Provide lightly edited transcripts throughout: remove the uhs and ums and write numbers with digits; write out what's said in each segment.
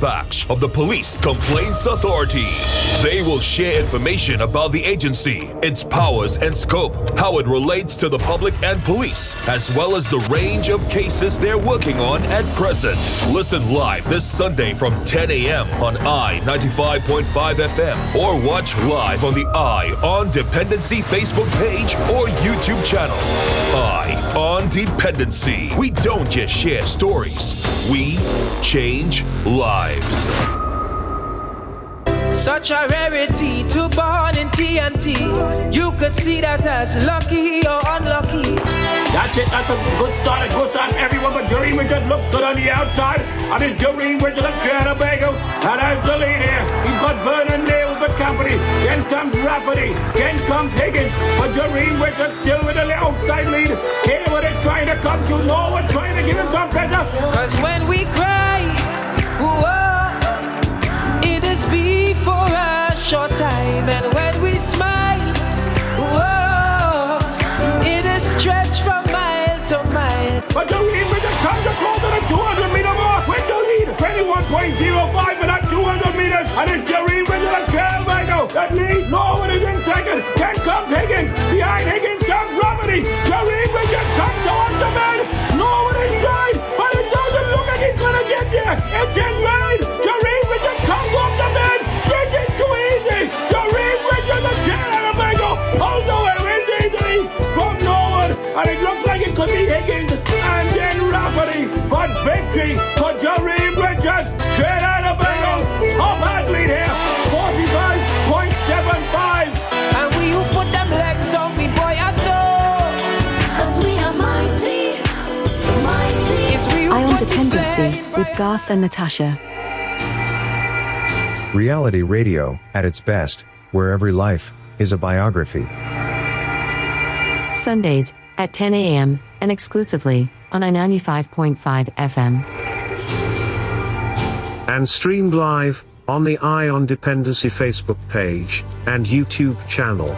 Solomon-Baksh of the Police Complaints Authority. They will share information about the agency, its powers and scope, how it relates to the public and police, as well as the range of cases they're working on at present. Listen live this Sunday from 10 a.m. on I-95.5 FM or watch live on the I on Dependency Facebook page or YouTube channel. I on Dependency. We don't just share stories. We change lives. Such a rarity to born in TNT. You could see that as lucky or unlucky. That's it, that's a good start. It goes on everyone, but Doreen Richard looks good on the outside. And it's Doreen Richard of Trinidad. And as the lead here, he's got Vernon Nails the company. Then comes Rafferty, then comes Higgins. But Doreen Richard still with the outside lead. Here what it's trying to come to. No one trying to give him some pressure. Cause when we cry, whoa, it is for a short time, and when we smile, whoa, it is stretched from mile to mile. But the lead with the comes across to the 200-meter mark with the lead 21.05 for that 200 meters, and it's Doreen with the Caravaggio. That lead, no one is in second. Then comes Higgins. Behind Higgins comes Rafferty. Doreen Richard comes towards the man. No one is trying, but it doesn't look like he's gonna get there. It's in line. Doreen Richard comes off the man. This is too easy. Doreen Richard, the Caravaggio, pulls away with easily from Norwood, and it looks like it could be Higgins and then Rafferty. But victory for Doreen Richard. Caravaggio, top athlete here, 45.75. And we who put them legs on me, boy, I told. Cause we are mighty, mighty. It's we who I on put the Dependency flame. with Garth and Natasha. Reality radio, at its best, where every life is a biography. Sundays at 10 a.m. and exclusively on I-95.5 FM. And streamed live on the Eye on Dependency Facebook page and YouTube channel.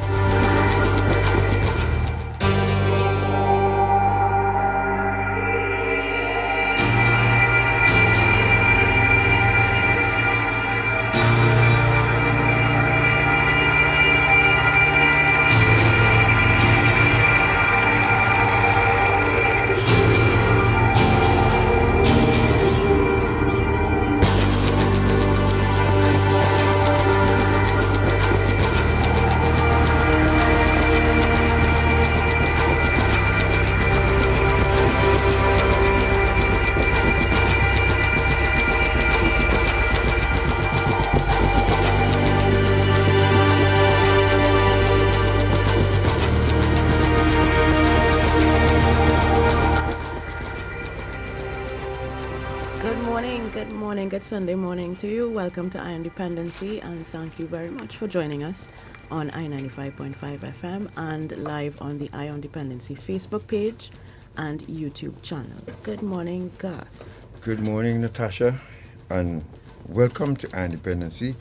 Good Sunday morning to you. Welcome to Eye on Dependency, and thank you very much for joining us on I-95.5 FM and live on the Eye on Dependency Facebook page and YouTube channel. Good morning, Garth. Good morning, Natasha, and welcome to Eye on Dependency.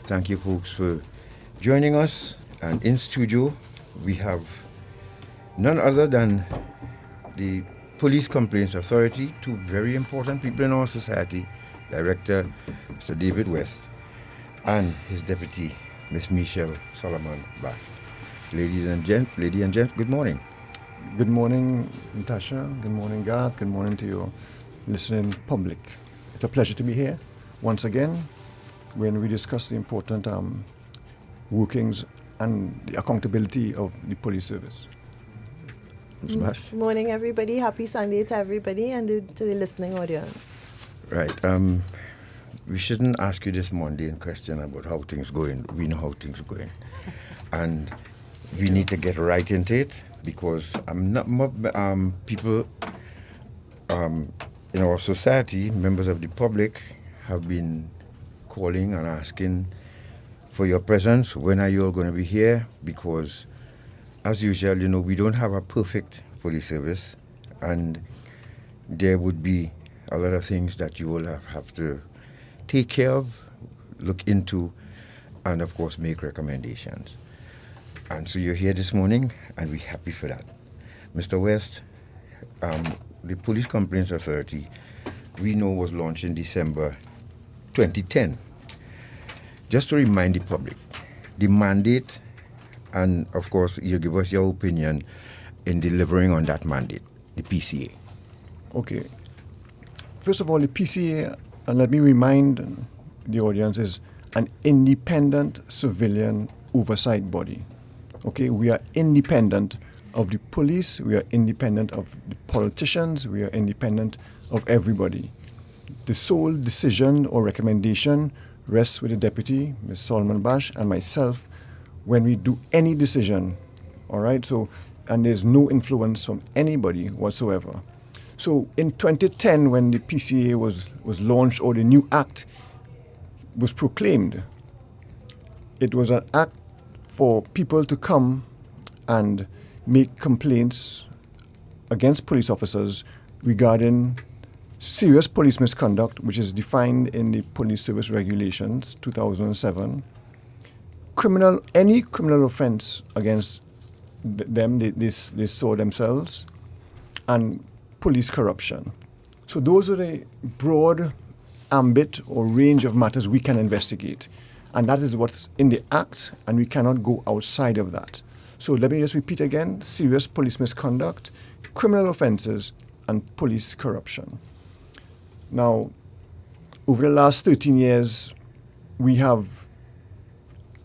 Thank you, folks, for joining us. And in studio, we have none other than the Police Complaints Authority, two very important people in our society, Director Mr. David West and his deputy, Miss Michelle Solomon-Baksh. Lady and gent, good morning. Good morning, Natasha. Good morning, Garth. Good morning to your listening public. It's a pleasure to be here once again when we discuss the important workings and the accountability of the police service. Morning, everybody. Happy Sunday to everybody and to the listening audience. Right. We shouldn't ask you this mundane question about how things going. We know how things are going. And we need to get right into it because people in our society, members of the public, have been calling and asking for your presence. When are you all going to be here? Because, as usual, we don't have a perfect police service, and there would be a lot of things that you will have to take care of, look into, and of course make recommendations. And so you're here this morning, and we're happy for that. Mr. West, the Police Complaints Authority, we know was launched in December 2010. Just to remind the public, the mandate, and of course you give us your opinion in delivering on that mandate, the PCA. Okay. First of all, the PCA, and let me remind the audience, is an independent civilian oversight body. Okay, we are independent of the police, we are independent of the politicians, we are independent of everybody. The sole decision or recommendation rests with the deputy, Ms. Solomon-Baksh, and myself when we do any decision. All right, so, and there's no influence from anybody whatsoever. So in 2010, when the PCA was launched, or the new act was proclaimed, it was an act for people to come and make complaints against police officers regarding serious police misconduct, which is defined in the Police Service Regulations 2007. Any criminal offense against them, they saw themselves, and police corruption. So those are the broad ambit or range of matters we can investigate. And that is what's in the Act, and we cannot go outside of that. So let me just repeat again: serious police misconduct, criminal offenses, and police corruption. Now, over the last 13 years, we have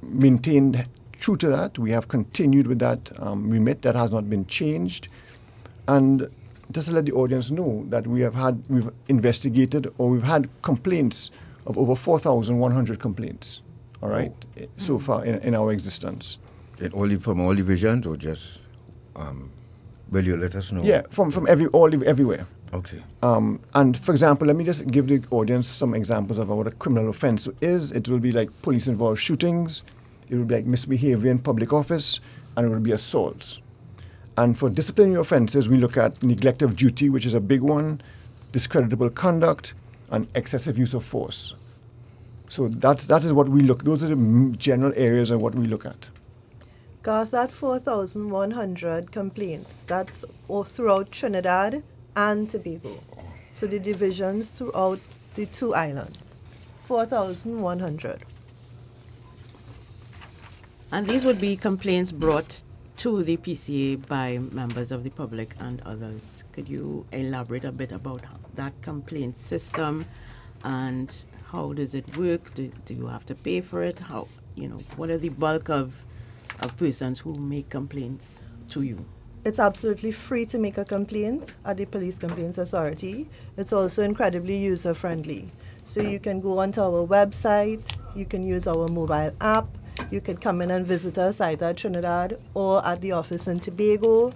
maintained true to that. We have continued with that remit that has not been changed. And just to let the audience know that we've investigated, or we've had complaints of over 4,100 complaints, all right, so far in our existence. From all divisions, or just, will you let us know? Yeah, from everywhere. Okay. And for example, let me just give the audience some examples of what a criminal offense is. It will be like police-involved shootings, it will be like misbehavior in public office, and it will be assaults. And for disciplinary offenses, we look at neglect of duty, which is a big one, discreditable conduct, and excessive use of force. So that is what we look. Those are the general areas of what we look at. Garth, that 4,100 complaints, that's all throughout Trinidad and Tobago. So the divisions throughout the two islands, 4,100. And these would be complaints brought to the PCA by members of the public and others. Could you elaborate a bit about that complaint system, and how does it work? Do you have to pay for it? What are the bulk of persons who make complaints to you? It's absolutely free to make a complaint at the Police Complaints Authority. It's also incredibly user-friendly. So you can go onto our website, you can use our mobile app, you can come in and visit us either at Trinidad or at the office in Tobago,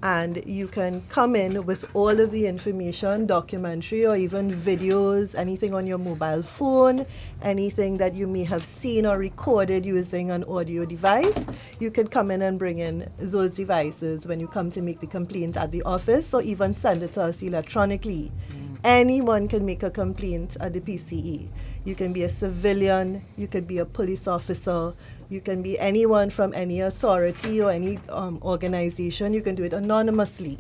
and you can come in with all of the information, documentary or even videos, anything on your mobile phone, anything that you may have seen or recorded using an audio device. You can come in and bring in those devices when you come to make the complaint at the office, or even send it to us electronically. Anyone can make a complaint at the PCE. You can be a civilian, you could be a police officer, you can be anyone from any authority or any organization. You can do it anonymously.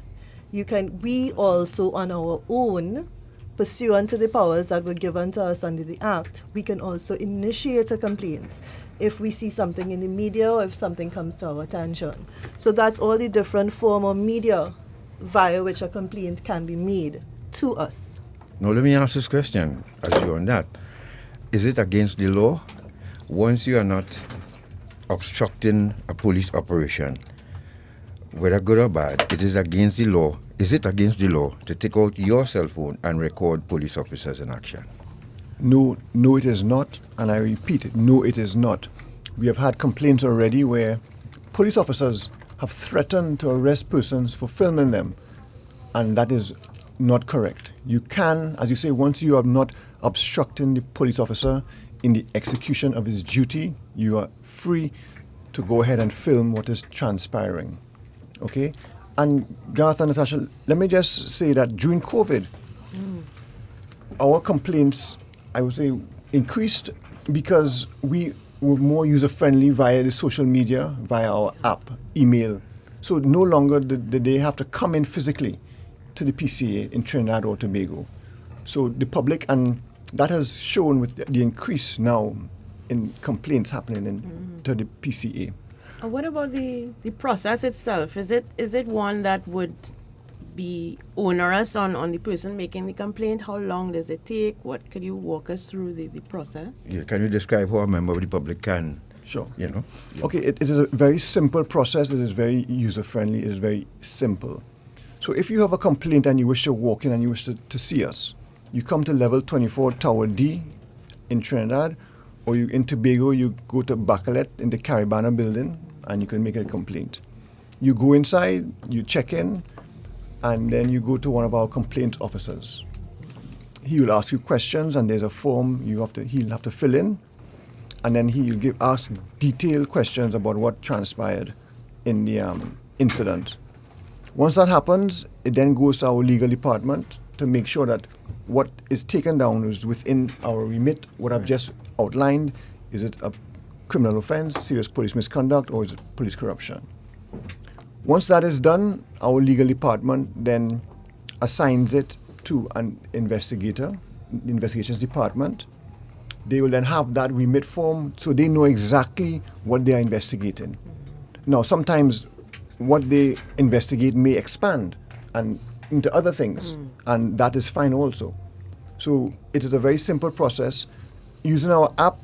We also, on our own, pursuant to the powers that were given to us under the Act, we can also initiate a complaint if we see something in the media or if something comes to our attention. So that's all the different form of media via which a complaint can be made to us. Now let me ask this question as you're on that. Is it against the law? Once you are not obstructing a police operation, whether good or bad, it is against the law. Is it against the law to take out your cell phone and record police officers in action? No, it is not. And I repeat, no, it is not. We have had complaints already where police officers have threatened to arrest persons for filming them, and that is not correct. You can, as you say, once you are not obstructing the police officer in the execution of his duty, you are free to go ahead and film what is transpiring. Okay? And Garth and Natasha, let me just say that during COVID, our complaints, I would say, increased because we were more user-friendly via the social media, via our app, email. So no longer did they have to come in physically to the PCA in Trinidad or Tobago. So the public, and that has shown with the increase now in complaints happening to the PCA. What about the process itself? Is it one that would be onerous on the person making the complaint? How long does it take? What could you walk us through the process? Yeah, can you describe how a member of the public can? Sure. You know. Okay, it is a very simple process. It is very user friendly. It is very simple. So if you have a complaint and you wish to walk in and you wish to see us, you come to level 24 Tower D in Trinidad, or you in Tobago, you go to Bacalet in the Caribana building and you can make a complaint. You go inside, you check in, and then you go to one of our complaint officers. He will ask you questions, and there's a form he'll have to fill in, and then he'll ask detailed questions about what transpired in the incident. Once that happens, it then goes to our legal department to make sure that what is taken down is within our remit. What I've just outlined, is it a criminal offense, serious police misconduct, or is it police corruption? Once that is done, our legal department then assigns it to an investigator, the investigations department. They will then have that remit form so they know exactly what they are investigating. Now, sometimes what they investigate may expand and into other things, and that is fine also. So it is a very simple process. Using our app,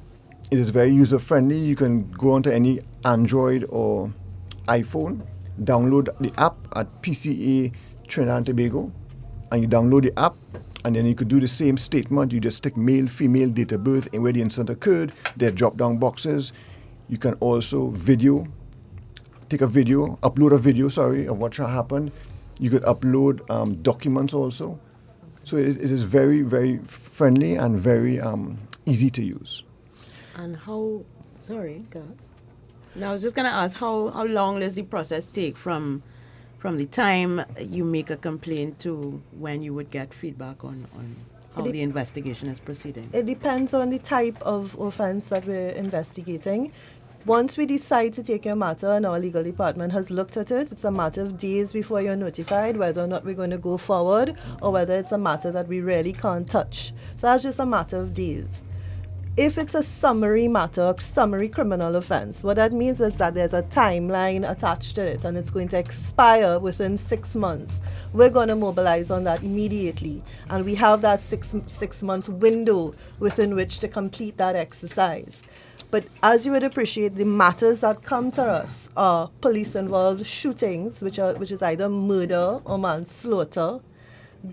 it is very user-friendly. You can go onto any Android or iPhone, download the app at PCA Trinidad and Tobago, and you download the app, and then you could do the same statement. You just tick male, female, date of birth, and where the incident occurred. There are drop-down boxes. You can also upload a video, of what happened. You could upload documents also. So it is very, very friendly and very easy to use. And how, God. Now I was just going to ask, how long does the process take from the time you make a complaint to when you would get feedback on how the investigation is proceeding? It depends on the type of offense that we're investigating. Once we decide to take your matter and our legal department has looked at it, it's a matter of days before you're notified whether or not we're going to go forward or whether it's a matter that we really can't touch. So that's just a matter of days. If it's a summary matter, summary criminal offense, what that means is that there's a timeline attached to it and it's going to expire within 6 months. We're going to mobilize on that immediately, and we have that six-month window within which to complete that exercise. But as you would appreciate, the matters that come to us are police-involved shootings, which is either murder or manslaughter.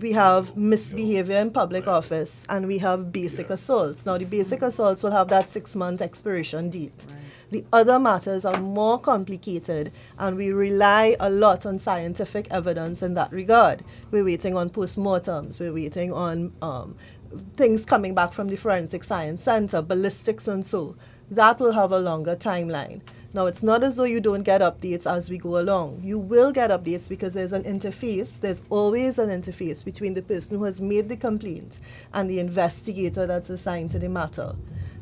We have misbehavior in public office, and we have basic assaults. Now, the basic assaults will have that 6-month expiration date. Right. The other matters are more complicated, and we rely a lot on scientific evidence in that regard. We're waiting on postmortems. We're waiting on things coming back from the Forensic Science Center, ballistics and so. That will have a longer timeline. Now, it's not as though you don't get updates as we go along. You will get updates because there's an interface. There's always an interface between the person who has made the complaint and the investigator that's assigned to the matter.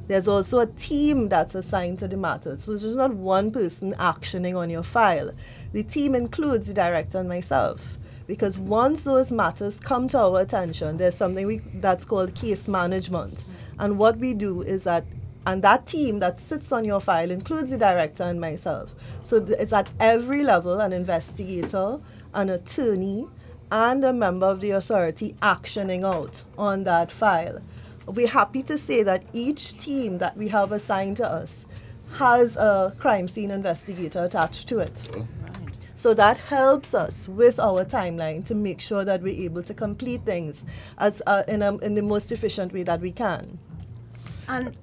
There's also a team that's assigned to the matter. So it's just not one person actioning on your file. The team includes the director and myself. Because once those matters come to our attention, there's something that's called case management. And what we do is that that team that sits on your file includes the director and myself. So it's at every level, an investigator, an attorney, and a member of the authority actioning out on that file. We're happy to say that each team that we have assigned to us has a crime scene investigator attached to it. So that helps us with our timeline to make sure that we're able to complete things as in the most efficient way that we can. And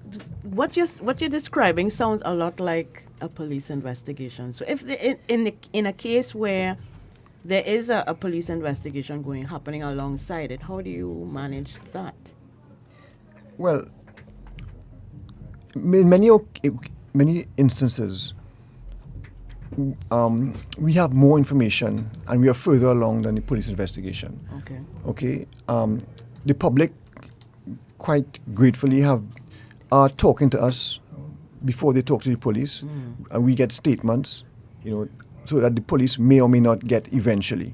what you're describing sounds a lot like a police investigation. So if in a case where there is a police investigation happening alongside it, how do you manage that? Well, in many instances, we have more information and we are further along than the police investigation. Okay. The public quite gratefully are talking to us before they talk to the police, and we get statements, so that the police may or may not get eventually.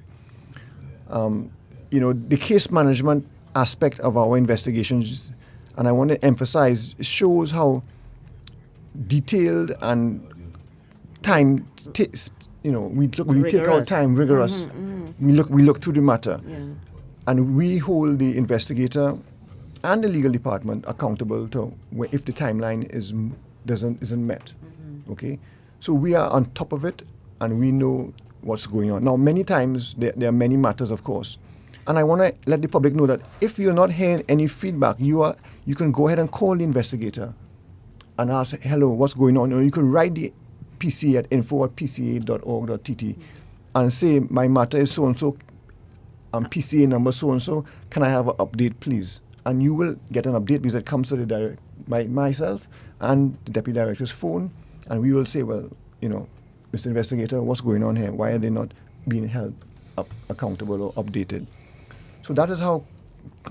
The case management aspect of our investigations And I want to emphasize, it shows how detailed and time, we take our time, rigorous. We look through the matter, and we hold the investigator and the legal department accountable to if the timeline isn't met. Okay, so we are on top of it, and we know what's going on. Now, many times there are many matters, of course, and I want to let the public know that if you're not hearing any feedback, you can go ahead and call the investigator and ask, hello, what's going on? Or you can write the PCA at info@pca.org.tt and say, my matter is so-and-so, PCA number so-and-so, can I have an update, please? And you will get an update because it comes to the myself and the deputy director's phone, and we will say, well, Mr. Investigator, what's going on here? Why are they not being held accountable or updated? So that is how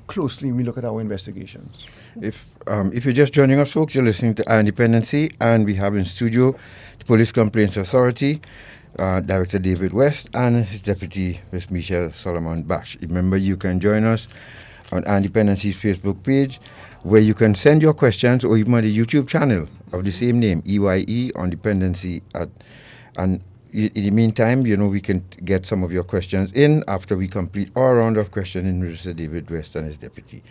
closely we look at our investigations. If you're just joining us, folks, you're listening to Our Dependency, and we have in studio the Police Complaints Authority, Director David West, and his deputy, Ms. Michelle Solomon-Baksh. Remember, you can join us on Our Dependency's Facebook page, where you can send your questions, or even on the YouTube channel of the same name, EYE on Dependency. And in the meantime, we can get some of your questions in after we complete our round of questioning with Mr. David West and his deputy.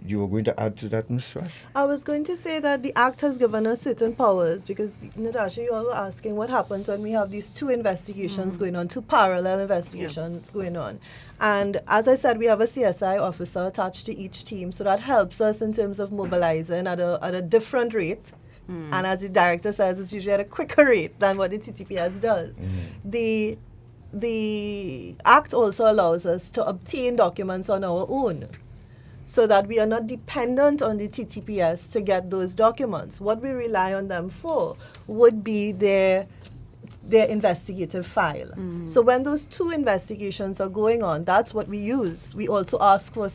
You were going to add to that, Ms. Swash? I was going to say that the Act has given us certain powers because, Natasha, you all were asking what happens when we have these two investigations going on, two parallel investigations going on. And as I said, we have a CSI officer attached to each team, so that helps us in terms of mobilizing at a different rate. And as the director says, it's usually at a quicker rate than what the TTPS does. The Act also allows us to obtain documents on our own, so that we are not dependent on the TTPS to get those documents. What we rely on them for would be their investigative file. So when those two investigations are going on, that's what we use. We also ask for,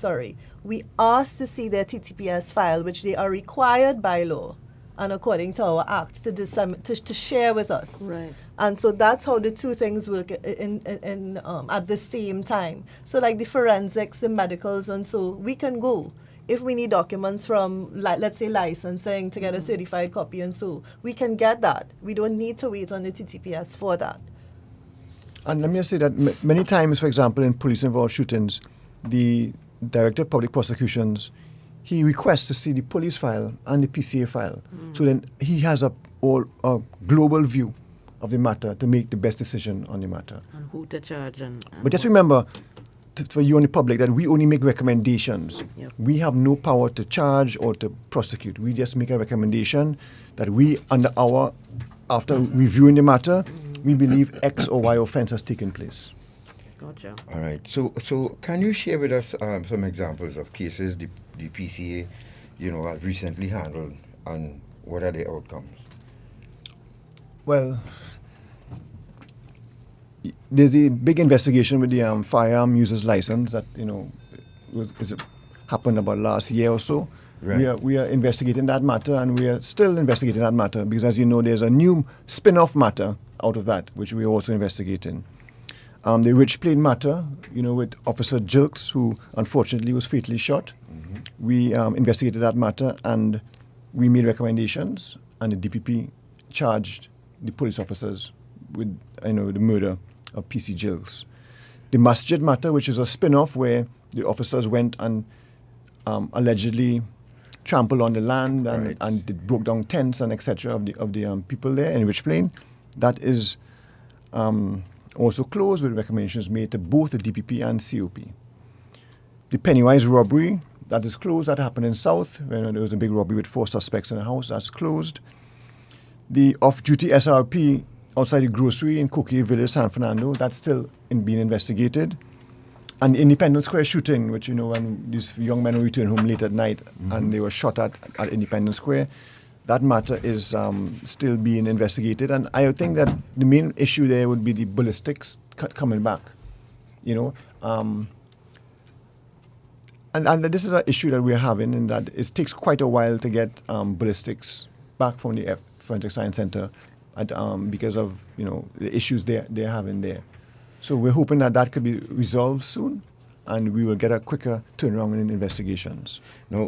we ask to see their TTPS file, which they are required by law and according to our Act to share with us. Right. And so that's how the two things work in at the same time. So like the forensics, the medicals, and so we can go. If we need documents from, let's say, licensing to get a certified copy, and so we can get that. We don't need to wait on the TTPS for that. And let me just say that many times, for example, in police-involved shootings, the Director of Public Prosecutions, he requests to see the police file and the PCA file. So then he has a global view of the matter to make the best decision on the matter. And who to charge. But just remember, for you and the public, that we only make recommendations. Yep. We have no power to charge or to prosecute. We just make a recommendation that after reviewing the matter, we believe X or Y offense has taken place. Gotcha. All right. So can you share with us some examples of cases the PCA, has recently handled, and what are the outcomes? Well, there's a big investigation with the firearm users license that happened about last year or so. Right. We are investigating that matter, and we are still investigating that matter because, as you know, there's a new spin-off matter out of that which we are also investigating. The Rich Plain matter, with Officer Jilks, who unfortunately was fatally shot. We investigated that matter, and we made recommendations, and the DPP charged the police officers with the murder of PC Jilks. The Masjid matter, which is a spin-off where the officers went and allegedly trampled on the land and they broke down tents and etc. of the people there in Rich Plain. That is also closed with recommendations made to both the DPP and COP. The Pennywise robbery, that is closed. That happened in South, when there was a big robbery with 4 suspects in a house. That's closed. The off-duty SRP outside the grocery in Coquille Village, San Fernando, that's still being investigated. And the Independence Square shooting, which, when these young men returned home late at night and they were shot at Independence Square, that matter is still being investigated. And I think that the main issue there would be the ballistics coming back, And this is an issue that we're having, in that it takes quite a while to get ballistics back from the Forensic Science Center because of the issues they're having there. So we're hoping that could be resolved soon, and we will get a quicker turnaround in investigations. No,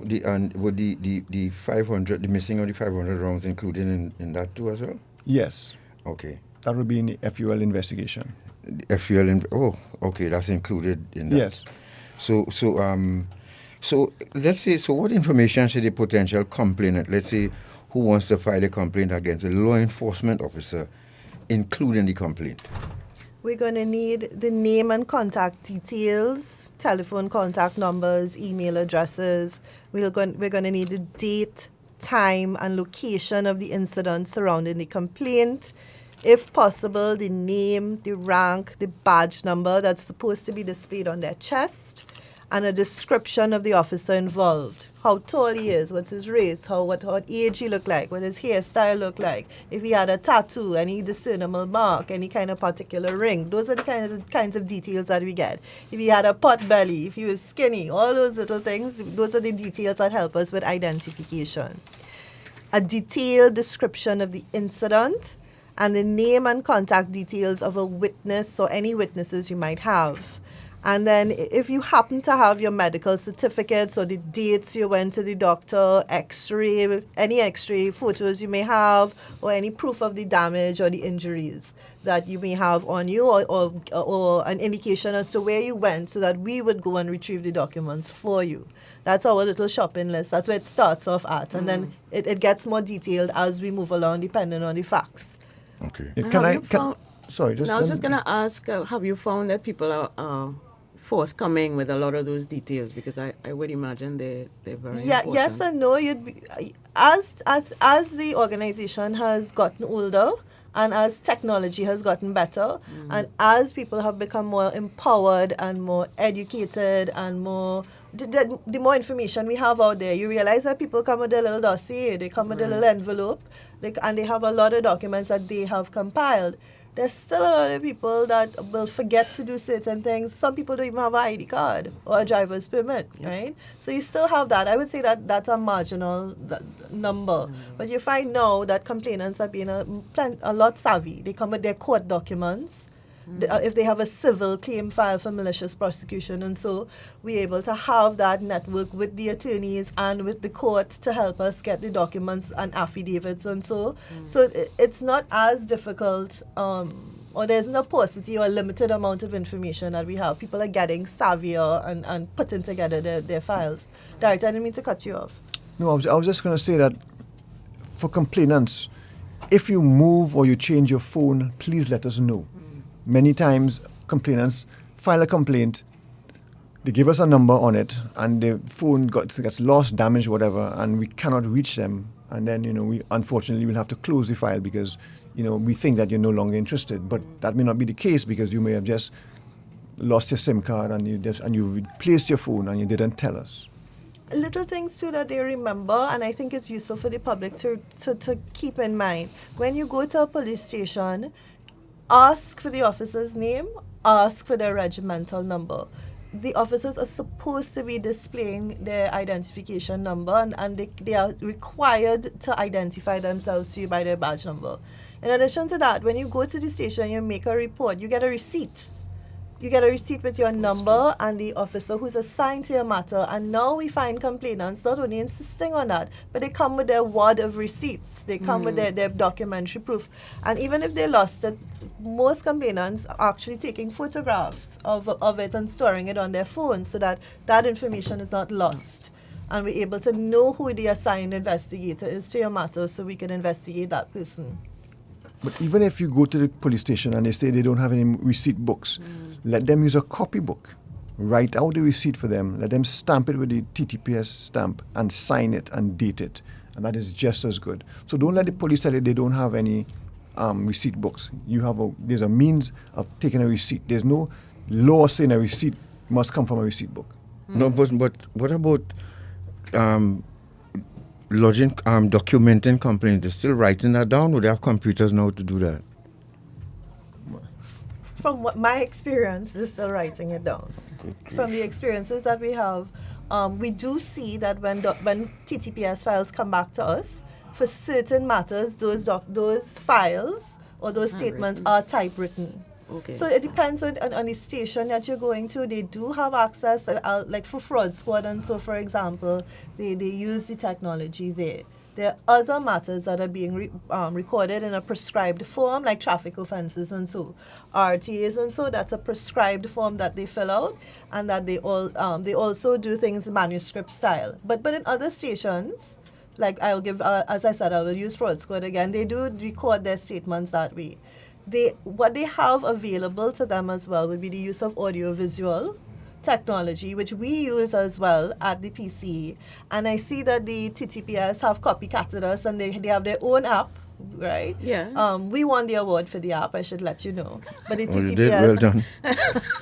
would the 500, the missing of the 500 rounds included in that too as well? Yes. Okay. That will be in the FUL investigation. The FUL, okay, that's included in that. Yes. So let's say, so what information should a potential complainant, let's say, who wants to file a complaint against a law enforcement officer, include in the complaint? We're going to need the name and contact details, telephone contact numbers, email addresses. We're going to need the date, time, and location of the incident surrounding the complaint. If possible, the name, the rank, the badge number that's supposed to be displayed on their chest, and a description of the officer involved. How tall he is, what's his race, what age he look like, what his hairstyle look like, if he had a tattoo, any discernible mark, any kind of particular ring. Those are the kinds of details that we get. If he had a pot belly, if he was skinny, all those little things, those are the details that help us with identification. A detailed description of the incident and the name and contact details of a witness or any witnesses you might have. And then if you happen to have your medical certificates or the dates you went to the doctor, x-ray, any x-ray photos you may have, or any proof of the damage or the injuries that you may have on you, or an indication as to where you went, so that we would go and retrieve the documents for you. That's our little shopping list. That's where it starts off at. And then it gets more detailed as we move along, depending on the facts. Okay. I was just going to ask, have you found that people are forthcoming with a lot of those details? Because I would imagine they're very important. Yes and no. As the organization has gotten older, and as technology has gotten better, and as people have become more empowered and more educated and more, the more information we have out there, you realize that people come with a little dossier, they come with a little envelope, and they have a lot of documents that they have compiled. There's still a lot of people that will forget to do certain things. Some people don't even have an ID card or a driver's permit, right? So you still have that. I would say that that's a marginal number. But you find now that complainants are being a lot savvy. They come with their court documents. If they have a civil claim filed for malicious prosecution, and so we're able to have that network with the attorneys and with the court to help us get the documents and affidavits, and so it's not as difficult, or there's no paucity or limited amount of information that we have. People are getting savvier and putting together their files. Director, I didn't mean to cut you off. No, I was just going to say that for complainants, if you move or you change your phone, please let us know. Many times, complainants file a complaint, they give us a number on it, and the phone gets lost, damaged, whatever, and we cannot reach them. And then, we unfortunately will have to close the file because, we think that you're no longer interested. But that may not be the case, because you may have just lost your SIM card and you replaced your phone and you didn't tell us. Little things too that they remember, and I think it's useful for the public to keep in mind. When you go to a police station, ask for the officer's name, ask for their regimental number. The officers are supposed to be displaying their identification number, and they are required to identify themselves to you by their badge number. In addition to that, when you go to the station, you make a report, you get a receipt. You get a receipt with your number and the officer who's assigned to your matter. And now we find complainants not only insisting on that, but they come with their wad of receipts. They come with their documentary proof. And even if they lost it, most complainants are actually taking photographs of it and storing it on their phone, so that that information is not lost. And we're able to know who the assigned investigator is to your matter, so we can investigate that person. But even if you go to the police station and they say they don't have any receipt books, let them use a copybook. Write out the receipt for them. Let them stamp it with the TTPS stamp and sign it and date it. And that is just as good. So don't let the police tell you they don't have any receipt books. There's a means of taking a receipt. There's no law saying a receipt must come from a receipt book. No, but what about lodging, documenting complaints? They're still writing that down, or they have computers now to do that? From my experience, they're still writing it down. From the experiences that we have, we do see that when TTPS files come back to us, for certain matters, those files or those statements are typewritten. Okay. So it depends on the station that you're going to. They do have access, like for fraud squad and so, for example, they use the technology there. There are other matters that are being recorded in a prescribed form, like traffic offences and so, RTAs and so. That's a prescribed form that they fill out, and that they also do things manuscript style. But in other stations, like I'll give, as I said, I will use fraud squad again. They do record their statements that way. What they have available to them as well would be the use of audio-visual technology, which we use as well at the PCA. And I see that the TTPS have copycatted us, and they have their own app, right? Yes. We won the award for the app, I should let you know. But the Oh, you TTPS... did? Well done.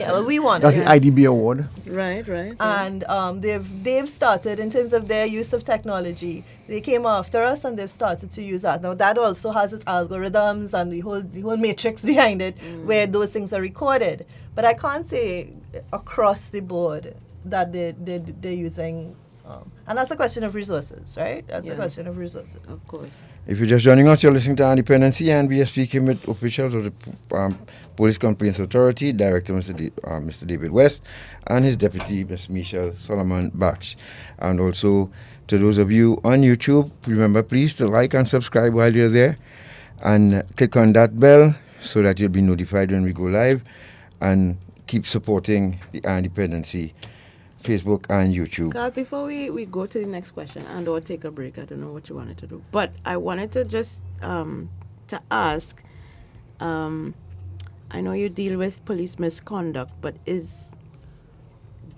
Yeah, well, we won. That's yes. the IDB award. Right. And they've started, in terms of their use of technology, they came after us and they've started to use that. Now that also has its algorithms and the whole matrix behind it, where those things are recorded. But I can't say across the board that they're using, and that's a question of resources, right? That's a question of resources. Of course. If you're just joining us, you're listening to Dependency, and we are speaking with officials of the Police Complaints Authority, Director Mr. David West, and his Deputy, Ms. Michelle Solomon-Baksh. And also, to those of you on YouTube, remember please to like and subscribe while you're there, and click on that bell so that you'll be notified when we go live, and keep supporting the Dependency Facebook and YouTube. God, before we go to the next question and or take a break, I don't know what you wanted to do, but I wanted to just to ask, I know you deal with police misconduct, but is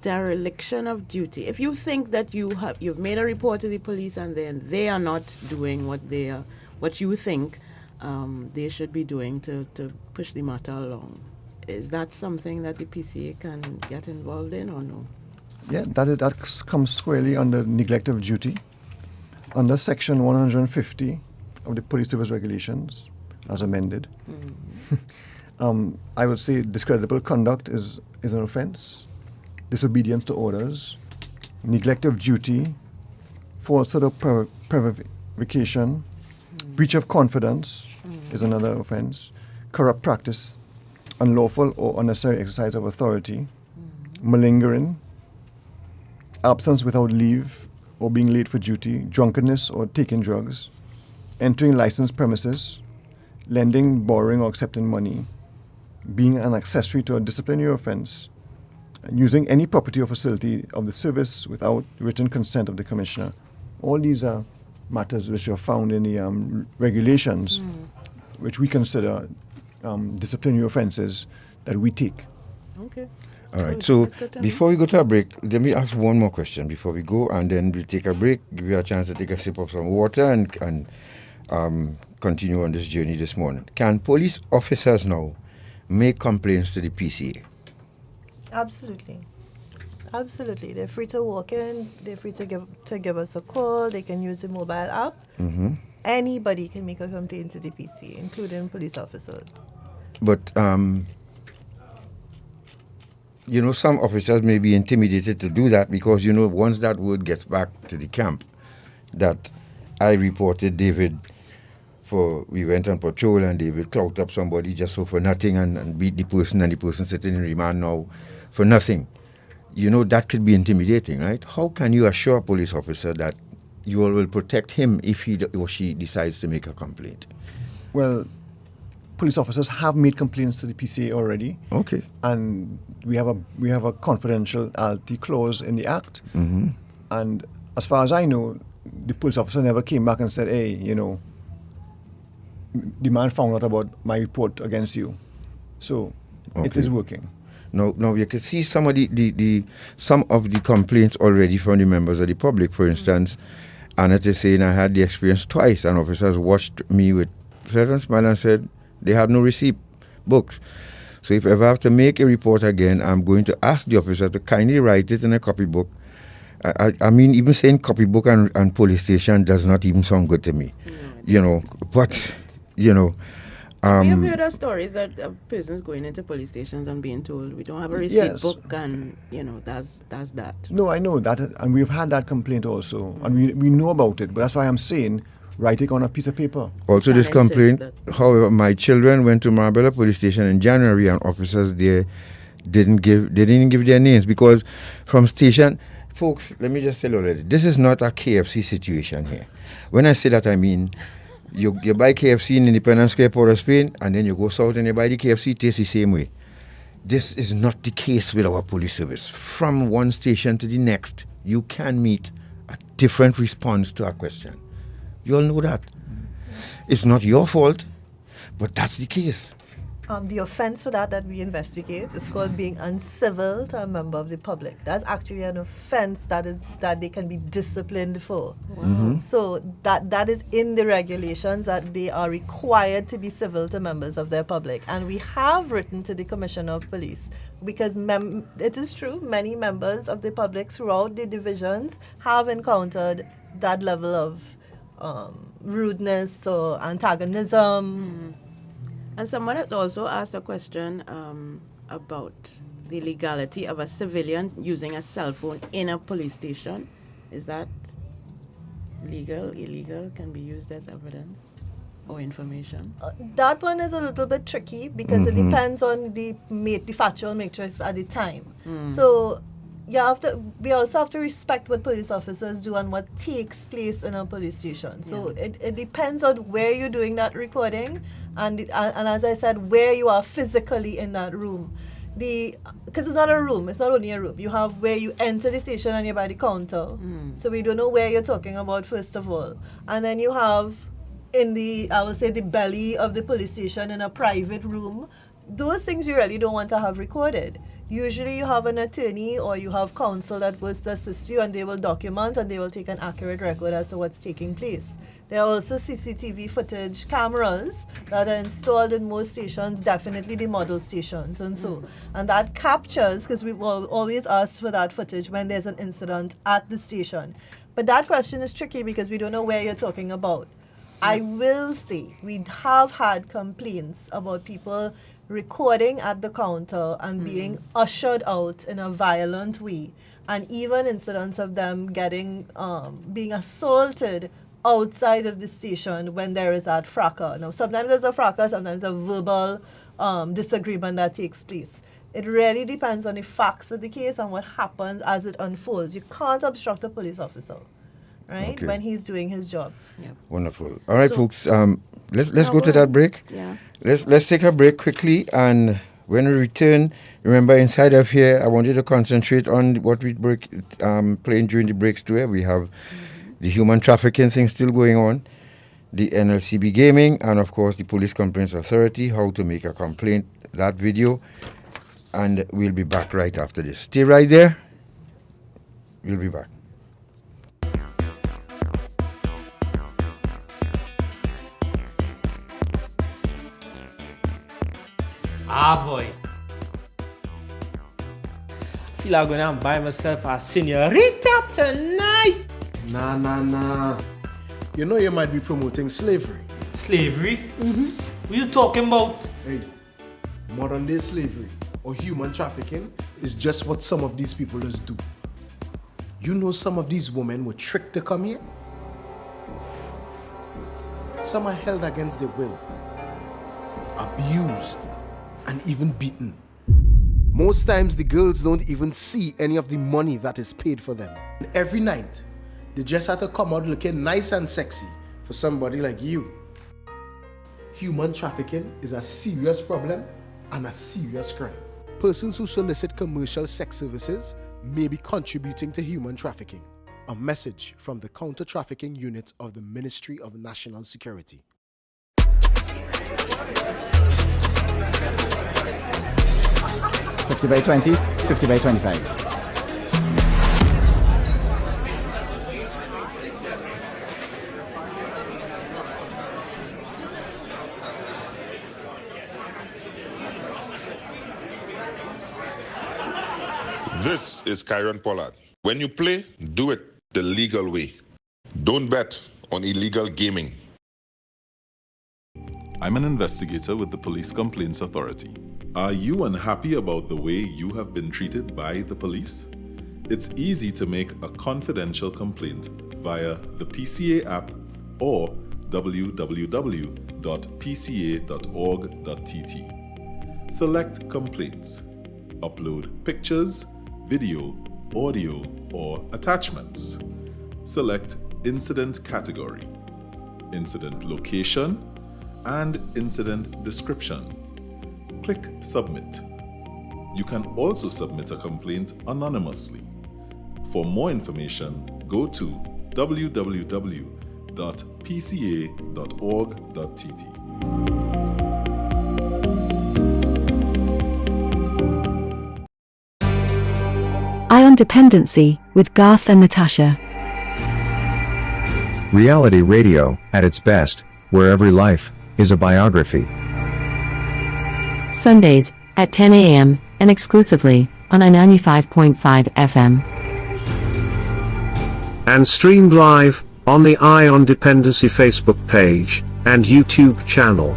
dereliction of duty, if you think that you've made a report to the police and then they are not doing what you think they should be doing to push the matter along, is that something that the PCA can get involved in or no? Yeah, that comes squarely under neglect of duty. Under Section 150 of the Police Service Regulations, as amended, I would say discreditable conduct is an offence. Disobedience to orders, neglect of duty, falsehood of prevarication, breach of confidence is another offence, corrupt practice, unlawful or unnecessary exercise of authority, malingering, absence without leave or being late for duty, drunkenness or taking drugs, entering licensed premises, lending, borrowing or accepting money, being an accessory to a disciplinary offence, and using any property or facility of the service without written consent of the commissioner. All these are matters which are found in the regulations, which we consider disciplinary offences that we take. Okay. All right, so before we go to a break, let me ask one more question before we go, and then we'll take a break, give you a chance to take a sip of some water and continue on this journey this morning. Can police officers now make complaints to the PCA? Absolutely. They're free to walk in. They're free to give us a call. They can use the mobile app. Anybody can make a complaint to the PCA, including police officers. But some officers may be intimidated to do that because, once that word gets back to the camp that I reported David we went on patrol and David clocked up somebody just for nothing and beat the person, and the person sitting in remand now for nothing. That could be intimidating, right? How can you assure a police officer that you all will protect him if he or she decides to make a complaint? Well, police officers have made complaints to the PCA already. Okay. And we have a confidentiality clause in the Act. And as far as I know, the police officer never came back and said, hey, the man found out about my report against you. So it is working. Now you can see some of the complaints already from the members of the public. For instance, Annette is saying I had the experience twice, and officers watched me with a certain smile and said they had no receipt books. So if I ever have to make a report again, I'm going to ask the officer to kindly write it in a copybook. I mean, even saying copybook and police station does not even sound good to me. But we have heard of stories of persons going into police stations and being told we don't have a receipt book, and that's that. No, I know that, and we've had that complaint also, and we know about it. But that's why I'm saying Write it on a piece of paper. Also, Can this insist complaint, that- however, my children went to Marbella Police Station in January and officers there didn't even give their names because from station, folks, let me just tell you already, this is not a KFC situation here. When I say that, I mean, you buy KFC in Independence Square, Port of Spain, and then you go south and you buy the KFC, it tastes the same way. This is not the case with our police service. From one station to the next, you can meet a different response to a question. You all know that. It's not your fault, but that's the case. The offense for that we investigate is called being uncivil to a member of the public. That's actually an offense that they can be disciplined for. So that is in the regulations that they are required to be civil to members of their public. And we have written to the Commissioner of Police because it is true, many members of the public throughout the divisions have encountered that level of rudeness or antagonism. And someone has also asked a question about the legality of a civilian using a cell phone in a police station. Is that legal, illegal, can be used as evidence or information? That one is a little bit tricky because it depends on the factual matrix at the time. So we also have to respect what police officers do and what takes place in a police station. So it depends on where you're doing that recording and as I said, where you are physically in that room. Because it's not a room, it's not only a room. You have where you enter the station and you're by the counter. So we don't know where you're talking about, first of all. And then you have I would say the belly of the police station in a private room. Those things you really don't want to have recorded. Usually you have an attorney or you have counsel that goes to assist you and they will document and they will take an accurate record as to what's taking place. There are also CCTV footage cameras that are installed in most stations, definitely the model stations and so. And that captures, because we will always ask for that footage when there's an incident at the station. But that question is tricky because we don't know where you're talking about. I will say we have had complaints about people recording at the counter and being ushered out in a violent way, and even incidents of them being assaulted outside of the station when there is that fracas. Now, sometimes there's a fracas, sometimes a verbal disagreement that takes place. It really depends on the facts of the case and what happens as it unfolds. You can't obstruct a police officer, right, when he's doing his job. Wonderful. All right, folks. Let's go to that break. Yeah. Let's take a break quickly, and when we return, remember inside of here, I want you to concentrate on what we playing during the breaks too. We have the human trafficking thing still going on, the NLCB gaming, and of course the Police Complaints Authority, how to make a complaint, that video, and we'll be back right after this. Stay right there. We'll be back. Ah boy. Feel like going to buy myself a senorita tonight. Nah. You know you might be promoting slavery. Slavery? What you talking about? Hey, modern day slavery or human trafficking is just what some of these people just do. You know some of these women were tricked to come here? Some are held against their will, abused, and even beaten. Most times the girls don't even see any of the money that is paid for them. And every night, they just have to come out looking nice and sexy for somebody like you. Human trafficking is a serious problem and a serious crime. Persons who solicit commercial sex services may be contributing to human trafficking. A message from the Counter-Trafficking Unit of the Ministry of National Security. 50 by 20, 50 by 25. This is Kyron Pollard. When you play, do it the legal way. Don't bet on illegal gaming. I'm an investigator with the Police Complaints Authority. Are you unhappy about the way you have been treated by the police? It's easy to make a confidential complaint via the PCA app or www.pca.org.tt. Select Complaints. Upload pictures, video, audio, or attachments. Select Incident Category, Incident Location, and Incident Description. Click Submit. You can also submit a complaint anonymously. For more information, go to www.pca.org.tt. Eye on Dependency with Garth and Natasha. Reality radio, at its best, where every life is a biography. Sundays at 10 a.m. and exclusively on 95.5 FM. And streamed live on the Eye on Dependency Facebook page and YouTube channel.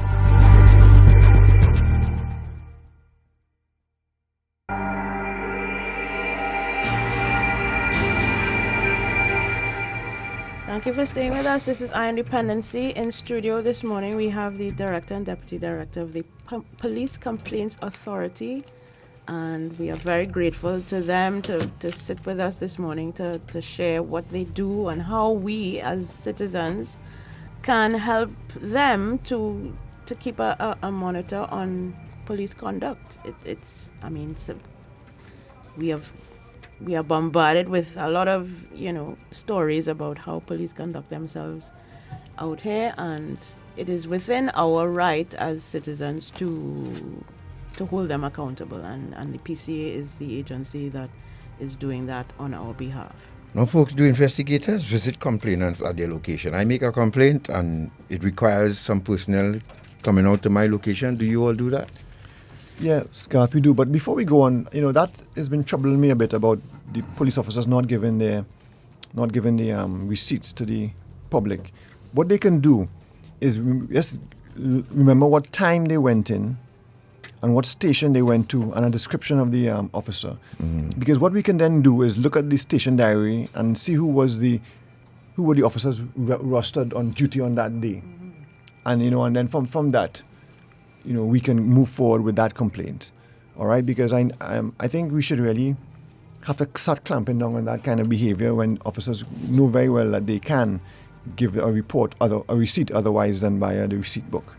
Thank you for staying with us. This is Eye on Dependency. In studio this morning, we have the Director and Deputy Director of the Police Complaints Authority. And we are very grateful to them to sit with us this morning to share what they do and how we as citizens can help them to keep a monitor on police conduct. We are bombarded with a lot of, stories about how police conduct themselves out here, and it is within our right as citizens to hold them accountable, and the PCA is the agency that is doing that on our behalf. Now, folks, do investigators visit complainants at their location? I make a complaint and it requires some personnel coming out to my location. Do you all do that? Yeah, Garth, we do. But before we go on, that has been troubling me a bit about the police officers not giving the receipts to the public. What they can do is just remember what time they went in and what station they went to and a description of the officer. Mm-hmm. Because what we can then do is look at the station diary and see who were the officers rostered on duty on that day. Mm-hmm. And then from that, we can move forward with that complaint. All right? Because I think we should really have to start clamping down on that kind of behavior when officers know very well that they can give a receipt otherwise than via the receipt book.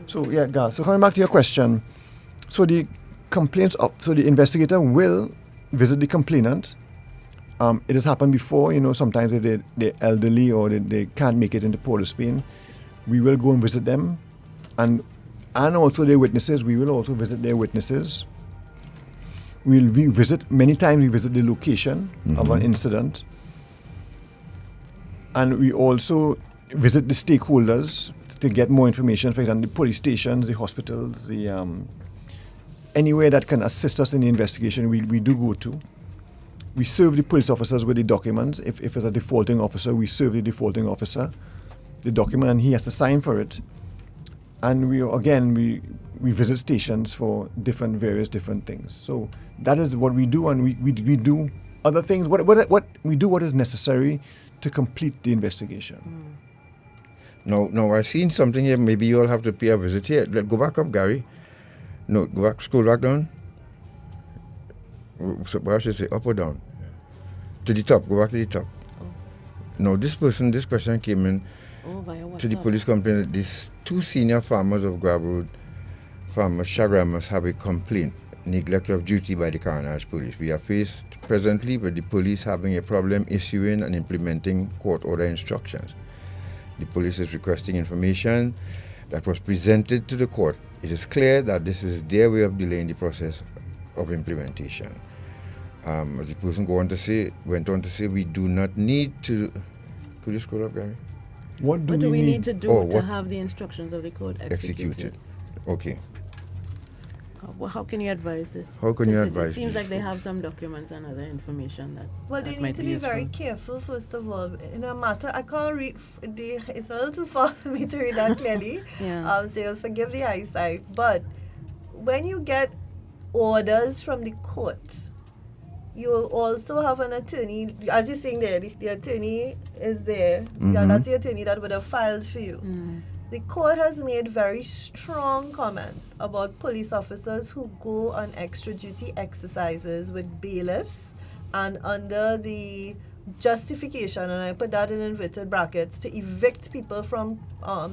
So yeah, Garth. So coming back to your question, so the investigator will visit the complainant. It has happened before, sometimes if they're elderly or they can't make it into Port of Spain, we will go and visit them. And also their witnesses, we will also visit their witnesses. Many times we visit the location of an incident. And we also visit the stakeholders to get more information, for example, the police stations, the hospitals, anywhere that can assist us in the investigation, we do go to. We serve the police officers with the documents. If it's a defaulting officer, we serve the defaulting officer the document and he has to sign for it. And we visit stations for various different things. So that is what we do, and we do other things. What we do what is necessary to complete the investigation. No, I've seen something here. Maybe you all have to pay a visit here. Go back up, Gary. No, go back. Scroll back down. So perhaps you say up or down. Yeah. To the top. Go back to the top. Oh. No, this question came in to the police complaint. These two senior farmers of Grab Road, Farmer Shagram, must have a complaint. Neglect of duty by the Carnage Police. We are faced presently with the police having a problem issuing and implementing court order instructions. The police is requesting information that was presented to the court. It is clear that this is their way of delaying the process of implementation. As the person went on to say, we do not need to. Could you scroll up, Gary? What do we need to do to have the instructions of the court executed? Okay. How can you advise this? How can you advise? It seems like they have some documents and other information that. Well, they need to be very careful. First of all, in a matter, I can't read. It's a little too far for me to read that clearly. Yeah. So you'll forgive the eyesight. But when you get orders from the court, you also have an attorney, as you're saying there, the attorney is there. Yeah, Mhm. that's the attorney that would have filed for you. The court has made very strong comments about police officers who go on extra duty exercises with bailiffs and under the justification, and I put that in inverted brackets, to evict people from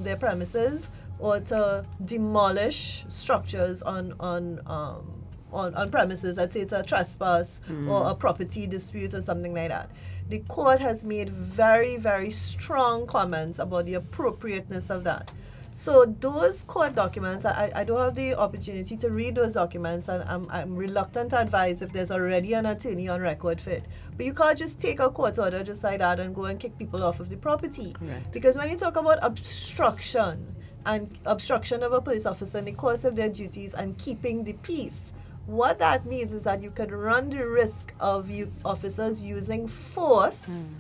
their premises or to demolish structures on premises. Let's say it's a trespass or a property dispute or something like that. The court has made very, very strong comments about the appropriateness of that. So those court documents, I don't have the opportunity to read those documents, and I'm reluctant to advise if there's already an attorney on record for it. But you can't just take a court order just like that and go and kick people off of the property. Correct. Because when you talk about obstruction and obstruction of a police officer in the course of their duties and keeping the peace, what that means is that you could run the risk of you officers using force.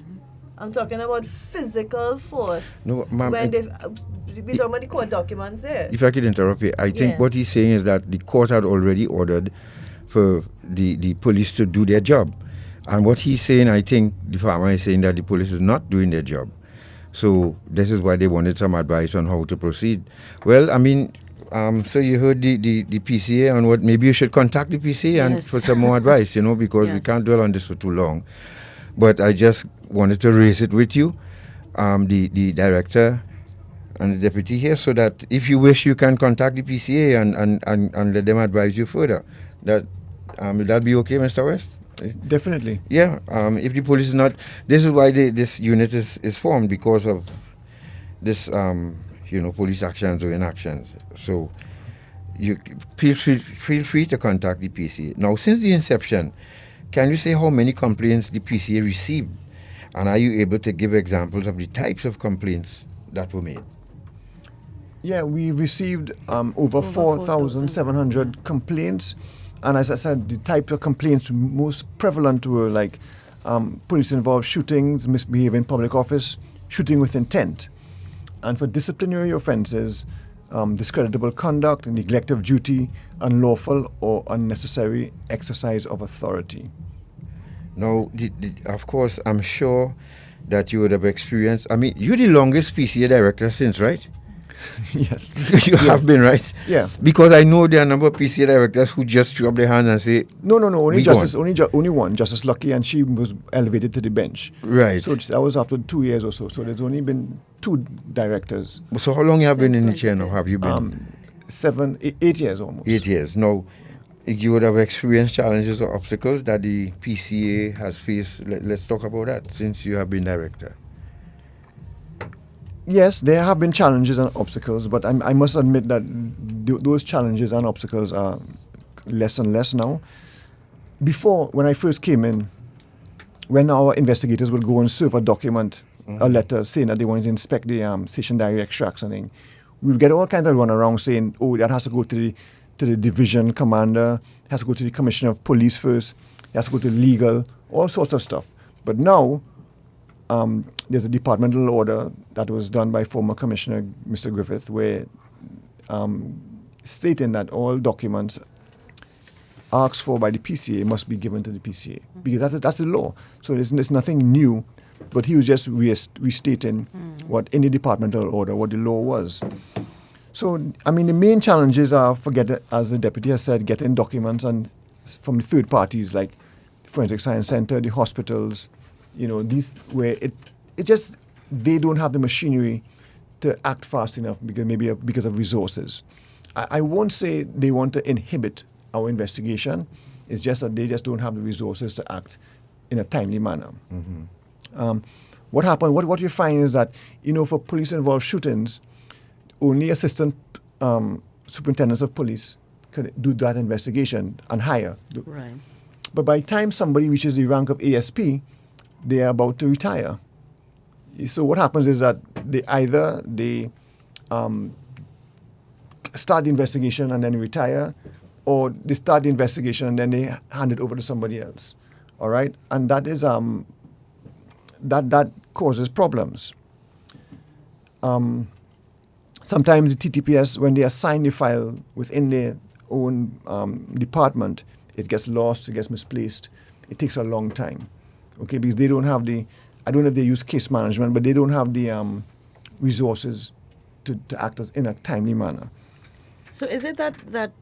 I'm talking about physical force. No, ma'am, when we're talking about the court documents there. If I could interrupt you, I think what he's saying is that the court had already ordered for the police to do their job. And what he's saying, I think the farmer is saying that the police is not doing their job. So this is why they wanted some advice on how to proceed. Well, I mean, so you heard the PCA on what, maybe you should contact the PCA and for some more advice, because we can't dwell on this for too long. But I just wanted to raise it with you, the director and the deputy here, so that if you wish, you can contact the PCA and let them advise you further. Will that be okay, Mr. West? Definitely. Yeah. If the police is not, this is why this unit is formed, because of this, police actions or inactions. So you feel free to contact the PCA. Now, since the inception, can you say how many complaints the PCA received? And are you able to give examples of the types of complaints that were made? Yeah, we received over 4,700 complaints. And as I said, the type of complaints most prevalent were like police-involved shootings, misbehavior in public office, shooting with intent. And for disciplinary offences, discreditable conduct, neglect of duty, unlawful or unnecessary exercise of authority. Now, of course, I'm sure that you would have experienced, I mean, you're the longest PCA director since, right? Yes. You have been, right? Yeah. Because I know there are a number of PCA directors who just threw up their hands and say, No, only one, Justice Lucky, and she was elevated to the bench. Right. So that was after 2 years or so. So there's only been 2 directors. So how long have you been in the chair now? Have you been? 8 years almost. 8 years. Now, you would have experienced challenges or obstacles that the PCA has faced. Let's talk about that since you have been director. Yes, there have been challenges and obstacles, but I must admit that those challenges and obstacles are less and less now. Before, when I first came in, when our investigators would go and serve a document, a letter saying that they wanted to inspect the station diary extracts and things, we would get all kinds of run around saying, oh, that has to go to the division commander, has to go to the commissioner of police first, it has to go to legal, all sorts of stuff. But now, there's a departmental order that was done by former Commissioner Mr. Griffith, where stating that all documents asked for by the PCA must be given to the PCA, because that's the law. So there's nothing new, but he was just restating what in the departmental order, what the law was. So, I mean, the main challenges are, as the deputy has said, getting documents from third parties like Forensic Science Center, the hospitals, these where it just, they don't have the machinery to act fast enough because of resources. I won't say they want to inhibit our investigation. It's just that they just don't have the resources to act in a timely manner. What happened? What you find is that for police-involved shootings, only assistant superintendents of police can do that investigation and hire. Right. But by the time somebody reaches the rank of ASP, they are about to retire. So what happens is that they start the investigation and then retire, or they start the investigation and then they hand it over to somebody else. All right, and that is that causes problems. Sometimes the TTPS, when they assign the file within their own department, it gets lost, it gets misplaced. it takes a long time, okay, because they don't have I don't know if they use case management, but they don't have the resources to act in a timely manner. So is it that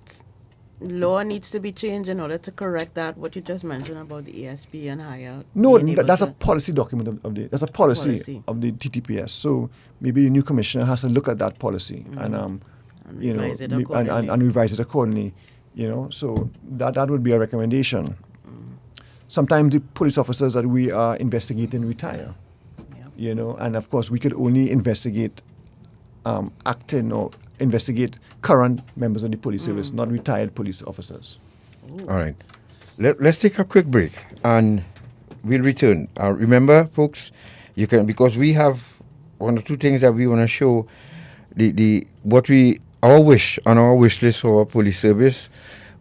law needs to be changed in order to correct that, what you just mentioned about the ESP and higher? No, that's a policy document that's a policy Policy. of the TTPS. So maybe the new commissioner has to look at that policy and revise it accordingly. and revise it accordingly. So that would be a recommendation. Sometimes the police officers that we are investigating retire. And of course we could only investigate acting or investigate current members of the police service, not retired police officers. All right. Let's take a quick break and we'll return. Remember, folks, you can, because we have one or two things that we want to show our wish on our wish list for our police service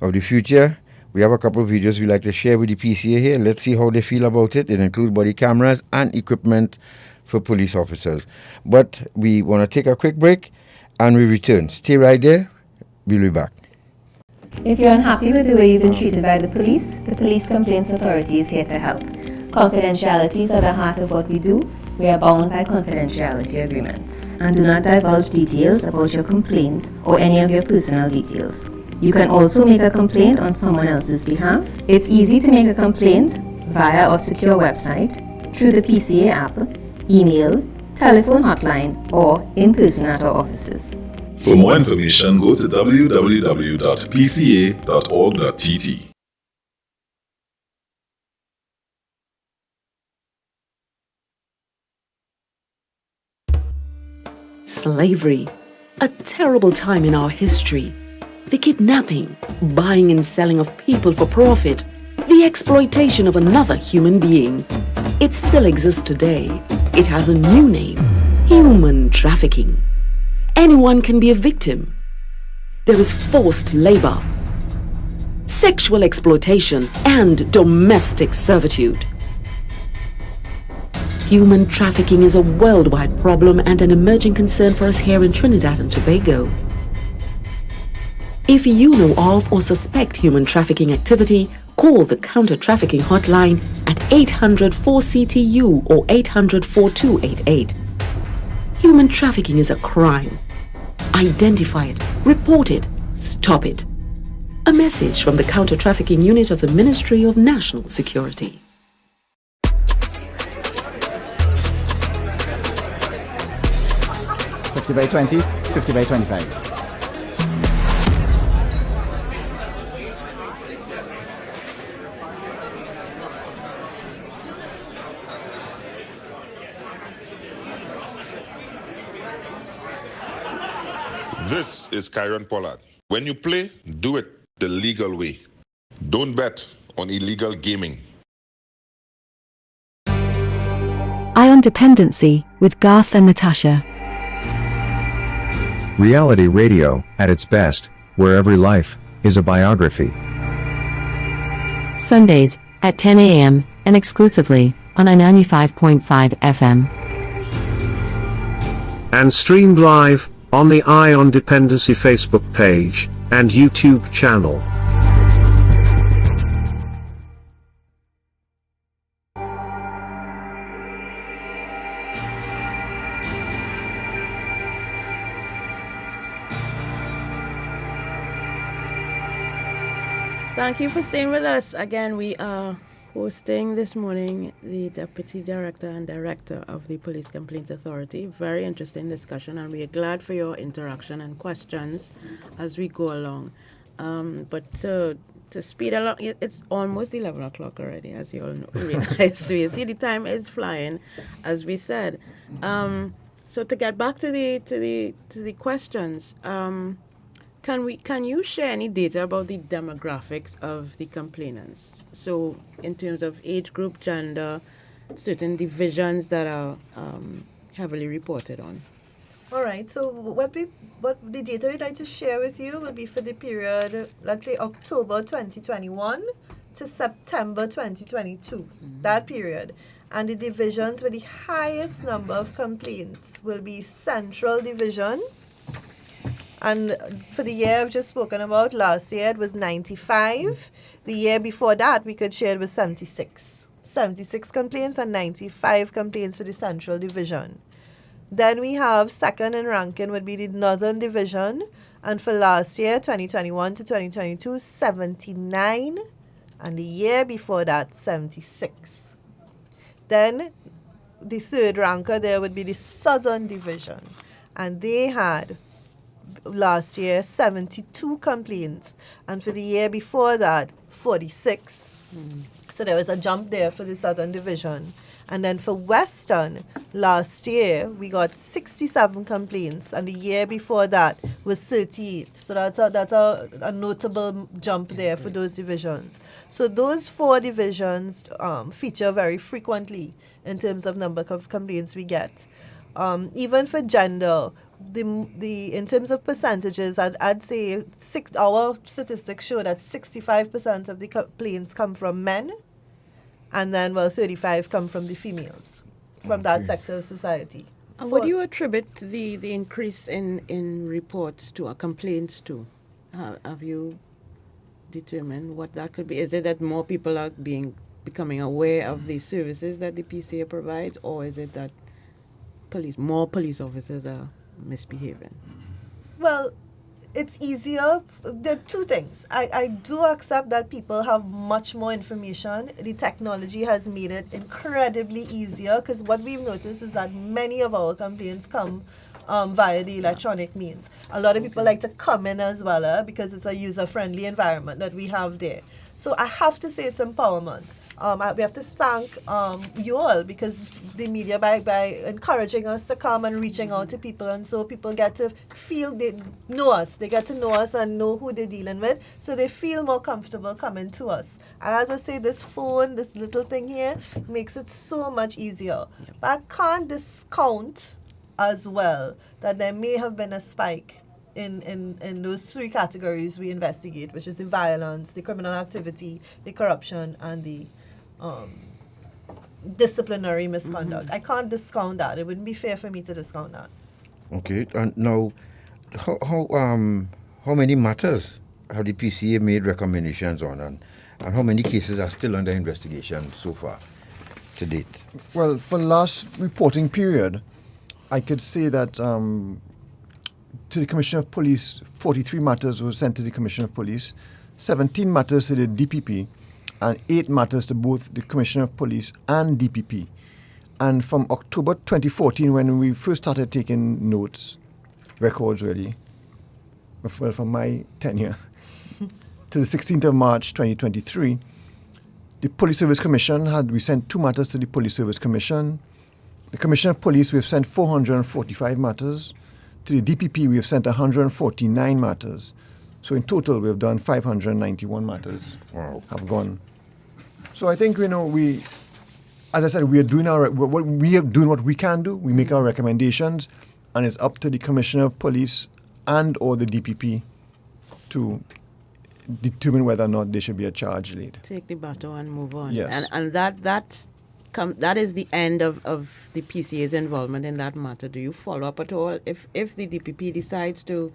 of the future. We have a couple of videos we like to share with the PCA here. Let's see how they feel about it. It includes body cameras and equipment for police officers. But we want to take a quick break and we return. Stay right there. We'll be back. If you're unhappy with the way you've been treated by the Police Complaints Authority is here to help. Confidentiality is at the heart of what we do. We are bound by confidentiality agreements and do not divulge details about your complaint or any of your personal details. You can also make a complaint on someone else's behalf. It's easy to make a complaint via our secure website, through the PCA app, email, telephone hotline, or in person at our offices. For more information, go to www.pca.org.tt. Slavery, a terrible time in our history. The kidnapping, buying and selling of people for profit, the exploitation of another human being. It still exists today. It has a new name: human trafficking. Anyone can be a victim. There is forced labor, sexual exploitation, and domestic servitude. Human trafficking is a worldwide problem and an emerging concern for us here in Trinidad and Tobago. If you know of or suspect human trafficking activity, call the Counter-Trafficking Hotline at 800-4CTU or 800-4288. Human trafficking is a crime. Identify it, report it, stop it. A message from the Counter-Trafficking Unit of the Ministry of National Security. 50 by 20, 50 by 25. This is Kyron Pollard. When you play, do it the legal way. Don't bet on illegal gaming. Ion Dependency with Garth and Natasha. Reality radio, at its best, where every life is a biography. Sundays at 10 a.m. and exclusively on 95.5 FM. And streamed live on the Ion Dependency Facebook page and YouTube channel. Thank you for staying with us. Again, we are hosting this morning the Deputy Director and Director of the Police Complaints Authority. Very interesting discussion, and we are glad for your interaction and questions as we go along. But to speed along, it's almost 11 o'clock already, as you all know. Realize. We see the time is flying, as we said. So to get back to the questions, can you share any data about the demographics of the complainants? So in terms of age group, gender, certain divisions that are heavily reported on. All right, so what the data we'd like to share with you will be for the period, let's say October 2021 to September 2022, that period. And the divisions with the highest number of complaints will be Central Division, And for the year I've just spoken about, last year it was 95. The year before that, we could share it was 76. 76 complaints and 95 complaints for the Central Division. Then we have second in ranking would be the Northern Division. And for last year, 2021 to 2022, 79. And the year before that, 76. Then the third ranker there would be the Southern Division. And they had last year 72 complaints, and for the year before that 46. So there was a jump there for the Southern Division. And then for Western, last year we got 67 complaints, and the year before that was 38. So that's a notable jump there for those divisions. So those 4 divisions feature very frequently in terms of number of complaints we get. Even for gender, in terms of percentages, I'd say our statistics show that 65% of the complaints come from men, and then 35 come from the females, from that sector of society. And what do you attribute the increase in reports to, or complaints to? Have you determined what that could be? Is it that more people are becoming aware of the services that the PCA provides, or is it that more police officers are misbehaving? Well, it's easier. There are 2 things. I do accept that people have much more information. The technology has made it incredibly easier, because what we've noticed is that many of our complaints come via the electronic means. A lot of people like to come in as well, because it's a user-friendly environment that we have there. So I have to say it's empowerment. We have to thank you all, because the media, by encouraging us to come and reaching out to people, and so people get to feel they know us. They get to know us and know who they're dealing with, so they feel more comfortable coming to us. And as I say, this phone, this little thing here, makes it so much easier. Yep. But I can't discount as well that there may have been a spike in those 3 categories we investigate, which is the violence, the criminal activity, the corruption, and the disciplinary misconduct. I can't discount that. It wouldn't be fair for me to discount that. Okay, and now, how many matters have the PCA made recommendations on, and how many cases are still under investigation so far to date? Well, for last reporting period, I could say that to the Commissioner of Police, 43 matters were sent to the Commissioner of Police, 17 matters to the DPP, and 8 matters to both the Commissioner of Police and DPP. And from October 2014, when we first started taking notes, records really, well, from my tenure, to the 16th of March 2023, the Police Service Commission we sent 2 matters to the Police Service Commission. The Commissioner of Police, we've sent 445 matters. To the DPP, we have sent 149 matters. So in total, we have done 591 matters. Wow. Have gone. So I think, as I said, we are doing what we can do. We make our recommendations, and it's up to the Commissioner of Police and or the DPP to determine whether or not there should be a charge laid. Take the baton and move on. Yes. And that is the end of the PCA's involvement in that matter. Do you follow up at all? If the DPP decides to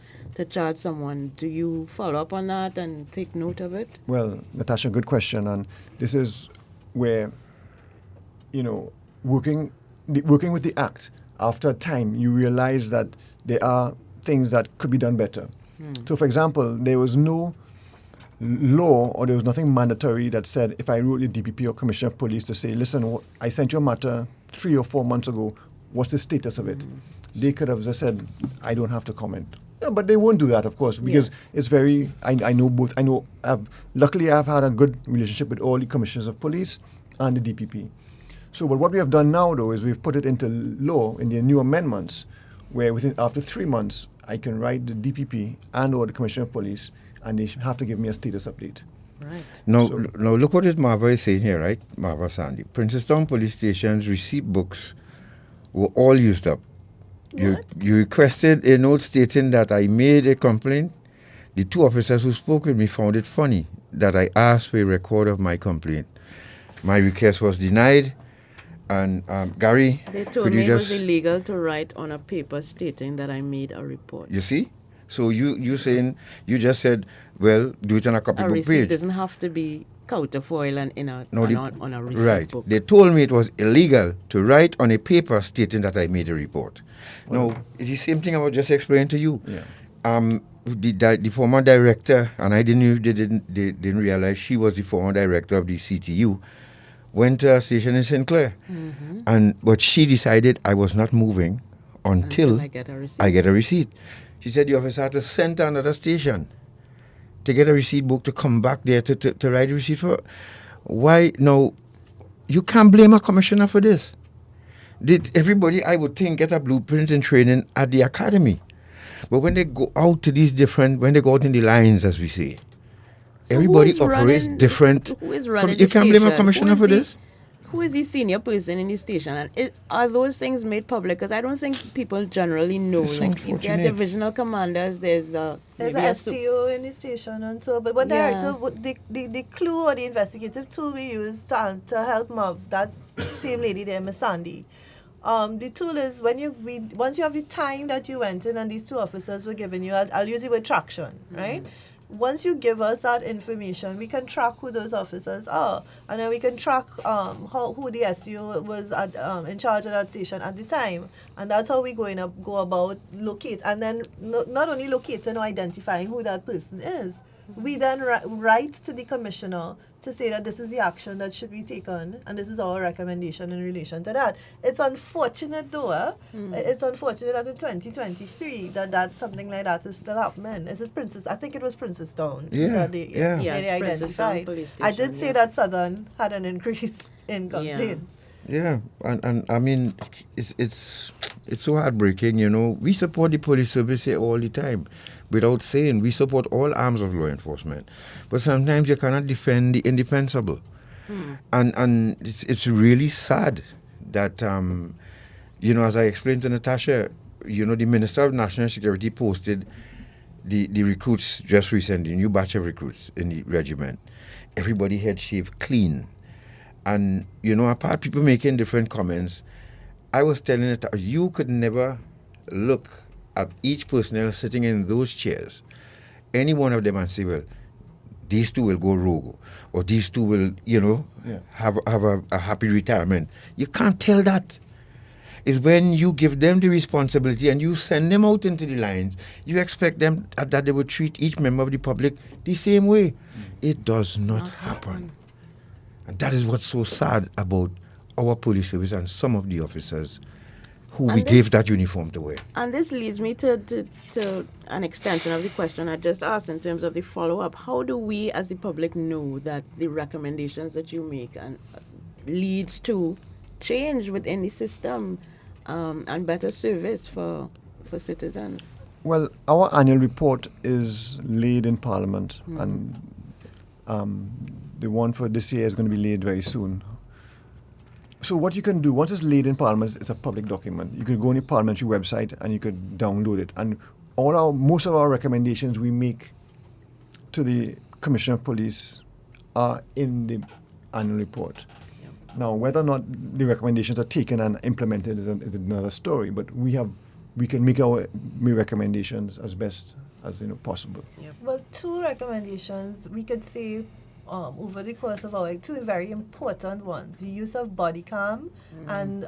charge someone, do you follow up on that and take note of it? Well, Natasha, good question. And this is where, working with the Act, after a time, you realize that there are things that could be done better. So, for example, there was no law, or there was nothing mandatory that said if I wrote the DPP or Commissioner of Police to say, listen, I sent you a matter 3 or 4 months ago, what's the status of it? They could have just said, I don't have to comment. Yeah, but they won't do that, of course, because it's very, I know both. Luckily I've had a good relationship with all the Commissioners of Police and the DPP. So, but what we have done now, though, is we've put it into law in the new amendments, where after 3 months, I can write the DPP and or the Commissioner of Police, and they have to give me a status update. Right. Now look what Marva is saying here, right? Marva Sandy. Princeton Police Station's receipt books were all used up. You requested a note stating that I made a complaint. The 2 officers who spoke with me found it funny that I asked for a record of my complaint. My request was denied. And Gary, they told me it was illegal to write on a paper stating that I made a report. You see? So you saying, you just said, well, do it on a A copybook receipt page. doesn't have to be counterfoil and on a receipt right. book. They told me it was illegal to write on a paper stating that I made a report. Now, it's the same thing I was just explaining to you. Yeah. The former director, and I didn't didn't realize she was the former director of the CTU, went to a station in St. Clair, but she decided I was not moving until I get a receipt. I get a receipt. She said the officer had to send to another station to get a receipt book to come back there to write a receipt for. Why? No, you can't blame a commissioner for this. Did everybody, I would think, get a blueprint and training at the academy? But when they go out to these different, when they go out in the lines, as we say, So everybody who's operates running- different. Who is running You the can't blame a station? commissioner Who is for the- this. Who is the senior person in the station? And are those things made public? Because I don't think people generally know. It's Like, there are unfortunate. divisional commanders, there's There's maybe an a sup- STO in the station and so, but what Yeah. director, the clue or the investigative tool we use to help Mav, that same lady there, Miss Sandy, the tool is once you have the time that you went in and these two officers were giving you, I'll use it with traction, right? Once you give us that information, we can track who those officers are, and then we can track who the SEO was in charge of that station at the time, and that's how we go about locate, and then not only locating or identifying who that person is. We then write to the commissioner to say that this is the action that should be taken, and this is our recommendation in relation to that. It's unfortunate, though. It's unfortunate that in 2023 that something like that is still happening. Is it Princess? I think it was Princess Town. Yeah, That they, yeah. they Yes, Princess Town identified. Police I Station, did say yeah. that Southern had an increase in complaints. Yeah, and I mean, it's so heartbreaking, you know. We support the police service here all the time, without saying we support all arms of law enforcement. But sometimes you cannot defend the indefensible, and it's really sad that you know, as I explained to Natasha, you know, the Minister of National Security posted the recruits just recently, new batch of recruits in the regiment. Everybody had shaved clean. And, you know, apart people making different comments, I was telling it, you could never look at each personnel sitting in those chairs, any one of them, and say, well, these two will go rogue, or these two will, you know, have a happy retirement. You can't tell that. It's when you give them the responsibility and you send them out into the lines, you expect them that they would treat each member of the public the same way. It does not happen. And that is what's so sad about our police service and some of the officers who we gave that uniform to wear. And this leads me to an extension of the question I just asked in terms of the follow-up. How do we as the public know that the recommendations that you make and leads to change within the system and better service for citizens? Well, our annual report is laid in Parliament, and the one for this year is going to be laid very soon. So what you can do, once it's laid in Parliament, it's a public document. You could go on the parliamentary website and you could download it. And most of our recommendations we make to the Commissioner of Police are in the annual report. Now, whether or not the recommendations are taken and implemented is another story. But we can make our recommendations as best as possible. Well, two recommendations we could say over the course of our two very important ones: the use of body cam and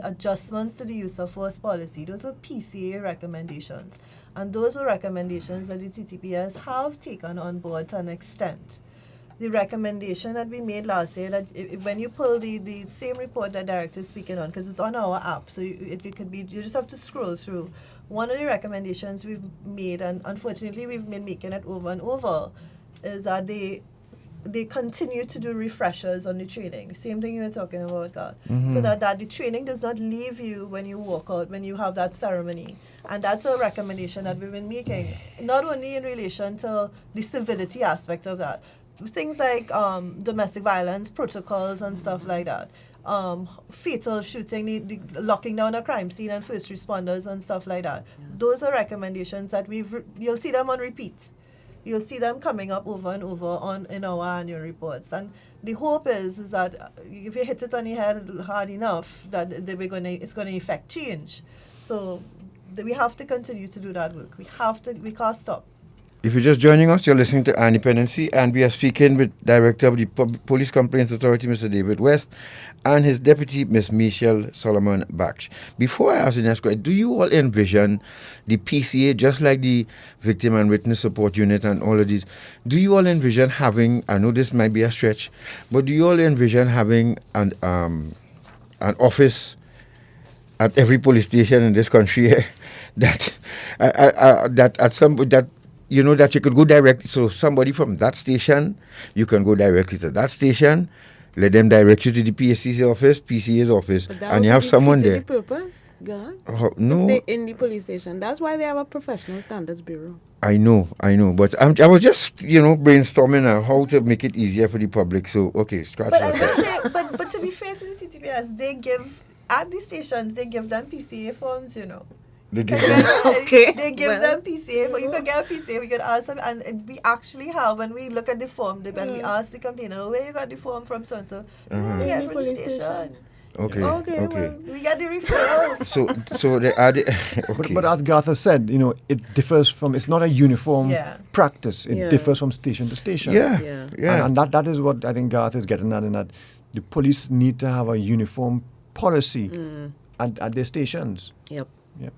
adjustments to the use of force policy. Those were PCA recommendations, and those were recommendations that the TTPS have taken on board to an extent. The recommendation that we made last year, that when you pull the same report that Director is speaking on, because it's on our app, so it could be, you just have to scroll through. One of the recommendations we've made, and unfortunately we've been making it over and over, is that they continue to do refreshers on the training. Same thing you were talking about, God. So that the training does not leave you when you walk out, when you have that ceremony. And that's a recommendation that we've been making, not only in relation to the civility aspect of that, things like domestic violence protocols and stuff like that, fatal shooting, the locking down a crime scene and first responders and stuff like that. Those are recommendations that you'll see them on repeat. You'll see them coming up over and over in our annual reports. And the hope is that if you hit it on your head hard enough, that it's going to effect change. So we have to continue to do that work. We can't stop. If you're just joining us, you're listening to Independency, and we are speaking with Director of the Police Complaints Authority, Mr. David West, and his deputy, Ms. Michelle Solomon-Baksh. Before I ask the next question, do you all envision the PCA, just like the Victim and Witness Support Unit and all of these, do you all envision having, I know this might be a stretch, but do you all envision having an office at every police station in this country that you could go direct, so somebody from that station, you can go directly to that station, let them direct you to the PCA's office, and you have someone there. The purpose, God. No. If they're in the police station, that's why they have a professional standards bureau. I know, but I was just, brainstorming on how to make it easier for the public. So, okay, scratch But that. I would say, but to be fair to the TTPS, they give at the stations they give them PCA forms, They give them. They give them PCA. But you can get a PCA. We can ask them, and we actually have when we look at the form, when we ask the complainant, where you got the form from, so and so. We get it from the station. Okay. Well, we got the referrals. So they are the. Okay. But as Garth has said, it differs from. It's not a uniform practice. It differs from station to station. Yeah. And that is what I think Garth is getting at, in that the police need to have a uniform policy at their stations. Yep.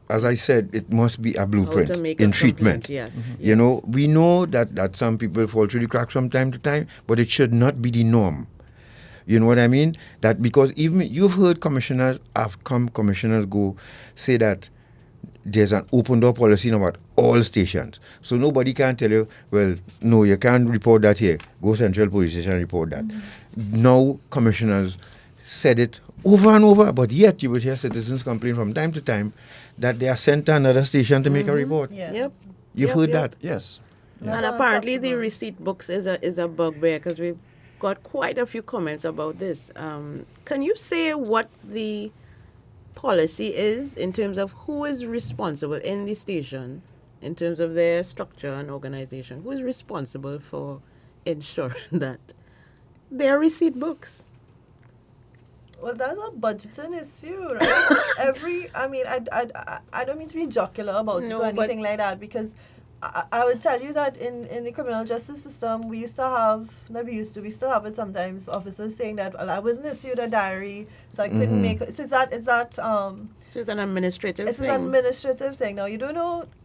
As I said, it must be a blueprint in treatment. Yes. We know that some people fall through the cracks from time to time, but it should not be the norm. You know what I mean? That because even you've heard commissioners go say that there's an open door policy now at all stations. So nobody can tell you, well, no, you can't report that here. Go Central Police Station and report that. Now commissioners said it over and over, but yet you would hear citizens complain from time to time that they are sent to another station to make a report. Yep. You've heard that? Yes. And apparently the receipt books is a bugbear, because we've got quite a few comments about this. Can you say what the policy is in terms of who is responsible in the station, in terms of their structure and organization? Who is responsible for ensuring that there are receipt books? Well, that's a budgeting issue, right? I don't mean to be jocular about it or anything like that, because I would tell you that in the criminal justice system, we still have it sometimes, officers saying that, well, I wasn't issued a diary, so I couldn't make it. So it's an administrative thing. It's an administrative thing. Now,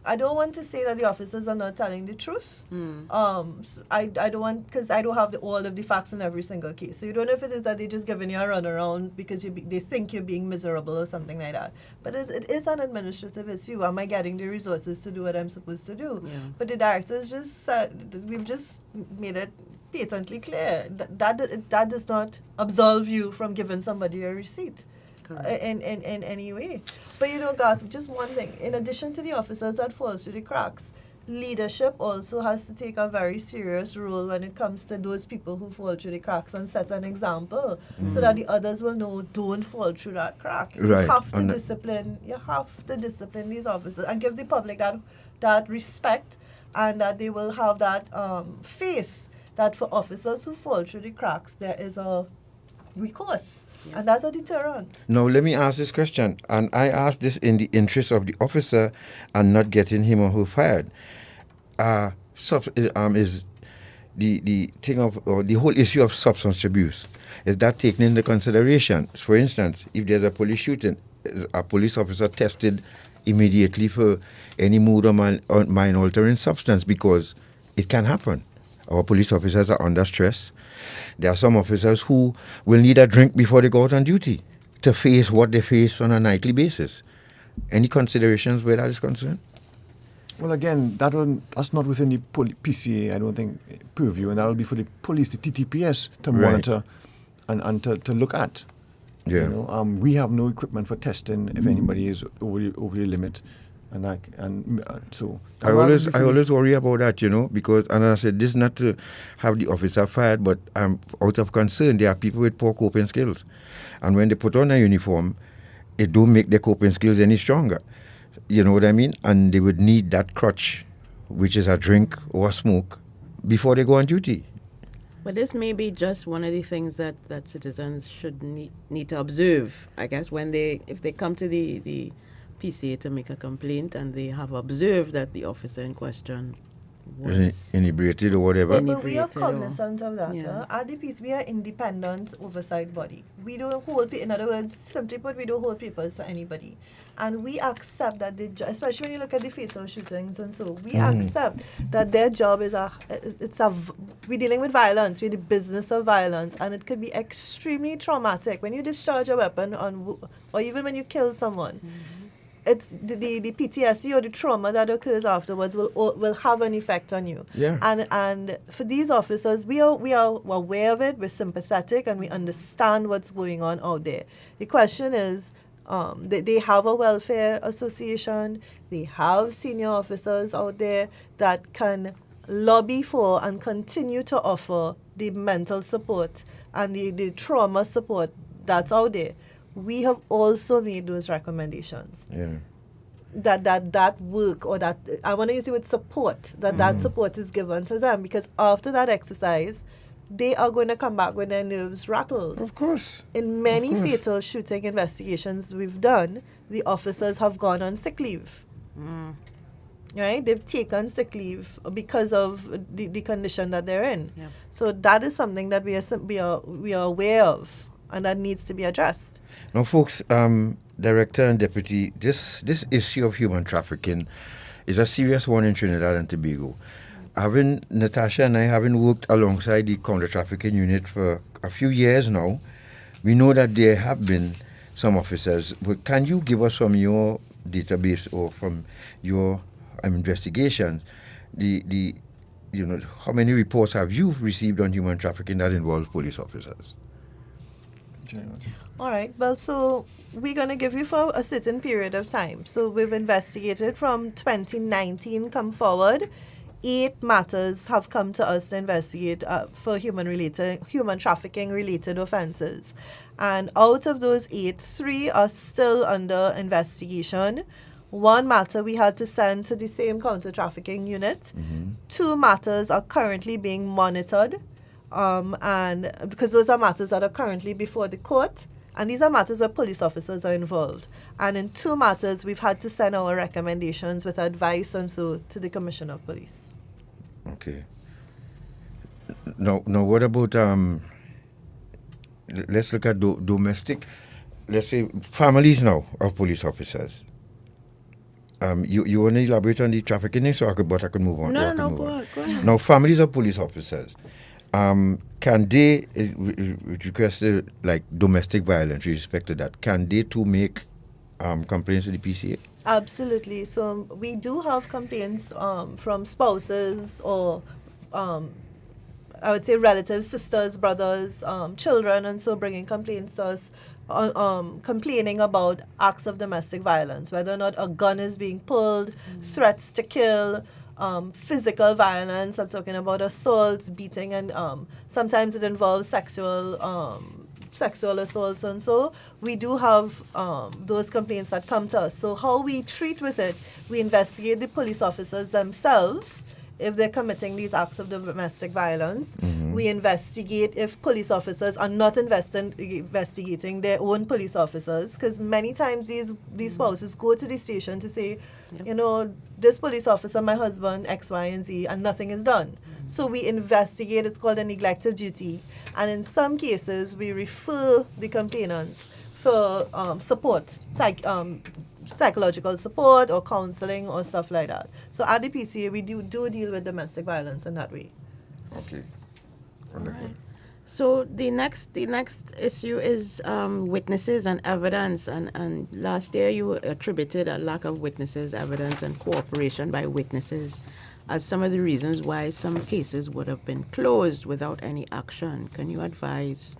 I don't want to say that the officers are not telling the truth. So I don't want, because I don't have all of the facts in every single case. So you don't know if it is that they're just giving you a runaround because they think you're being miserable or something like that. But it is an administrative issue. Am I getting the resources to do what I'm supposed to do? Yeah. But the directors just said, we've just made it patently clear that does not absolve you from giving somebody a receipt. In any way. But Garth, just one thing. In addition to the officers that fall through the cracks, leadership also has to take a very serious role when it comes to those people who fall through the cracks and set an example so that the others will know, don't fall through that crack. Right. You have to discipline these officers and give the public that respect, and that they will have that faith that for officers who fall through the cracks, there is a recourse. Yeah. And that's a deterrent. Now, let me ask this question, and I ask this in the interest of the officer and not getting him or her fired. Is the thing of, or the whole issue of substance abuse, is that taken into consideration? For instance, if there's a police shooting, is a police officer tested immediately for any mood or mind-altering substance? Because it can happen. Our police officers are under stress. There are some officers who will need a drink before they go out on duty to face what they face on a nightly basis. Any considerations where that is concerned? Well, again, that's not within the PCA, I don't think, purview, and that will be for the police, the TTPS, to monitor and to look at. Yeah. We have no equipment for testing if anybody is over the limit. So I always worry about that, because, and I said, this is not to have the officer fired, but out of concern, there are people with poor coping skills, and when they put on a uniform, it don't make their coping skills any stronger. You know what I mean? And they would need that crutch, which is a drink or a smoke, before they go on duty. But this may be just one of the things that citizens should need to observe, I guess, if they come to the PCA to make a complaint, and they have observed that the officer in question was inebriated or whatever. But we are cognizant of that. Yeah. At the piece, we are independent oversight body. We don't hold, in other words, simply put, we don't hold papers for anybody. And we accept that, especially when you look at the fatal shootings and so, we accept that their job is we're dealing with violence, we're the business of violence, and it could be extremely traumatic. When you discharge a weapon or even when you kill someone, it's the PTSD or the trauma that occurs afterwards will have an effect on you. Yeah. And for these officers, we are aware of it, we're sympathetic, and we understand what's going on out there. The question is, they have a welfare association, they have senior officers out there that can lobby for and continue to offer the mental support and the trauma support that's out there. We have also made those recommendations. Yeah. That work, or that, I want to use the word support, that support is given to them, because after that exercise, they are going to come back with their nerves rattled. Of course. In many fatal shooting investigations we've done, the officers have gone on sick leave. Right? They've taken sick leave because of the condition that they're in. Yeah. So that is something that we are aware of, and that needs to be addressed. Now, folks, Director and Deputy, this issue of human trafficking is a serious one in Trinidad and Tobago. Natasha and I, having worked alongside the counter-trafficking unit for a few years now, we know that there have been some officers. But can you give us from your database or from your investigation, how many reports have you received on human trafficking that involves police officers? All right. Well, so we're going to give you for a certain period of time. So we've investigated from 2019 come forward. 8 matters have come to us to investigate for human trafficking related offenses. And out of those 8, 3 are still under investigation. 1 matter we had to send to the same counter-trafficking unit. 2 matters are currently being monitored. And because those are matters that are currently before the court, and these are matters where police officers are involved. And in 2 matters, we've had to send our recommendations with advice and so to the Commissioner of Police. Okay. Now what about let's look at domestic, let's say families now of police officers. You want to elaborate on the trafficking, so I could move on. No, go ahead. Now, families of police officers, can they request like domestic violence with respect to that? Can they too make complaints to the PCA? Absolutely. So we do have complaints from spouses or I would say relatives, sisters, brothers, children, and so bringing complaints to us, complaining about acts of domestic violence, whether or not a gun is being pulled, threats to kill, physical violence. I'm talking about assaults, beating, and sometimes it involves sexual assaults, and so we do have those complaints that come to us. So how we treat with it, we investigate the police officers themselves if they're committing these acts of domestic violence. We investigate if police officers are not investigating their own police officers, because many times these spouses go to the station to say, this police officer, my husband, X, Y, and Z, and nothing is done. So we investigate. It's called a neglect of duty. And in some cases, we refer the complainants for support, psychological support or counseling or stuff like that. So at the PCA, we do deal with domestic violence in that way. Okay, wonderful. Right. So the next issue is witnesses and evidence. And last year you attributed a lack of witnesses, evidence, and cooperation by witnesses as some of the reasons why some cases would have been closed without any action. Can you advise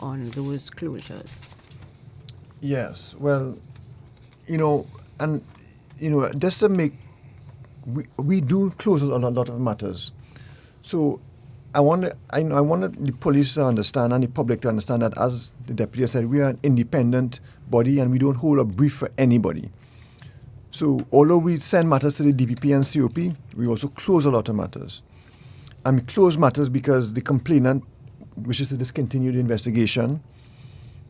on those closures? Yes. Well, just to make, we do close a lot of matters. So I want the police to understand and the public to understand that, as the deputy said, we are an independent body and we don't hold a brief for anybody. So although we send matters to the DPP and COP, we also close a lot of matters. And we close matters because the complainant wishes to discontinue the investigation.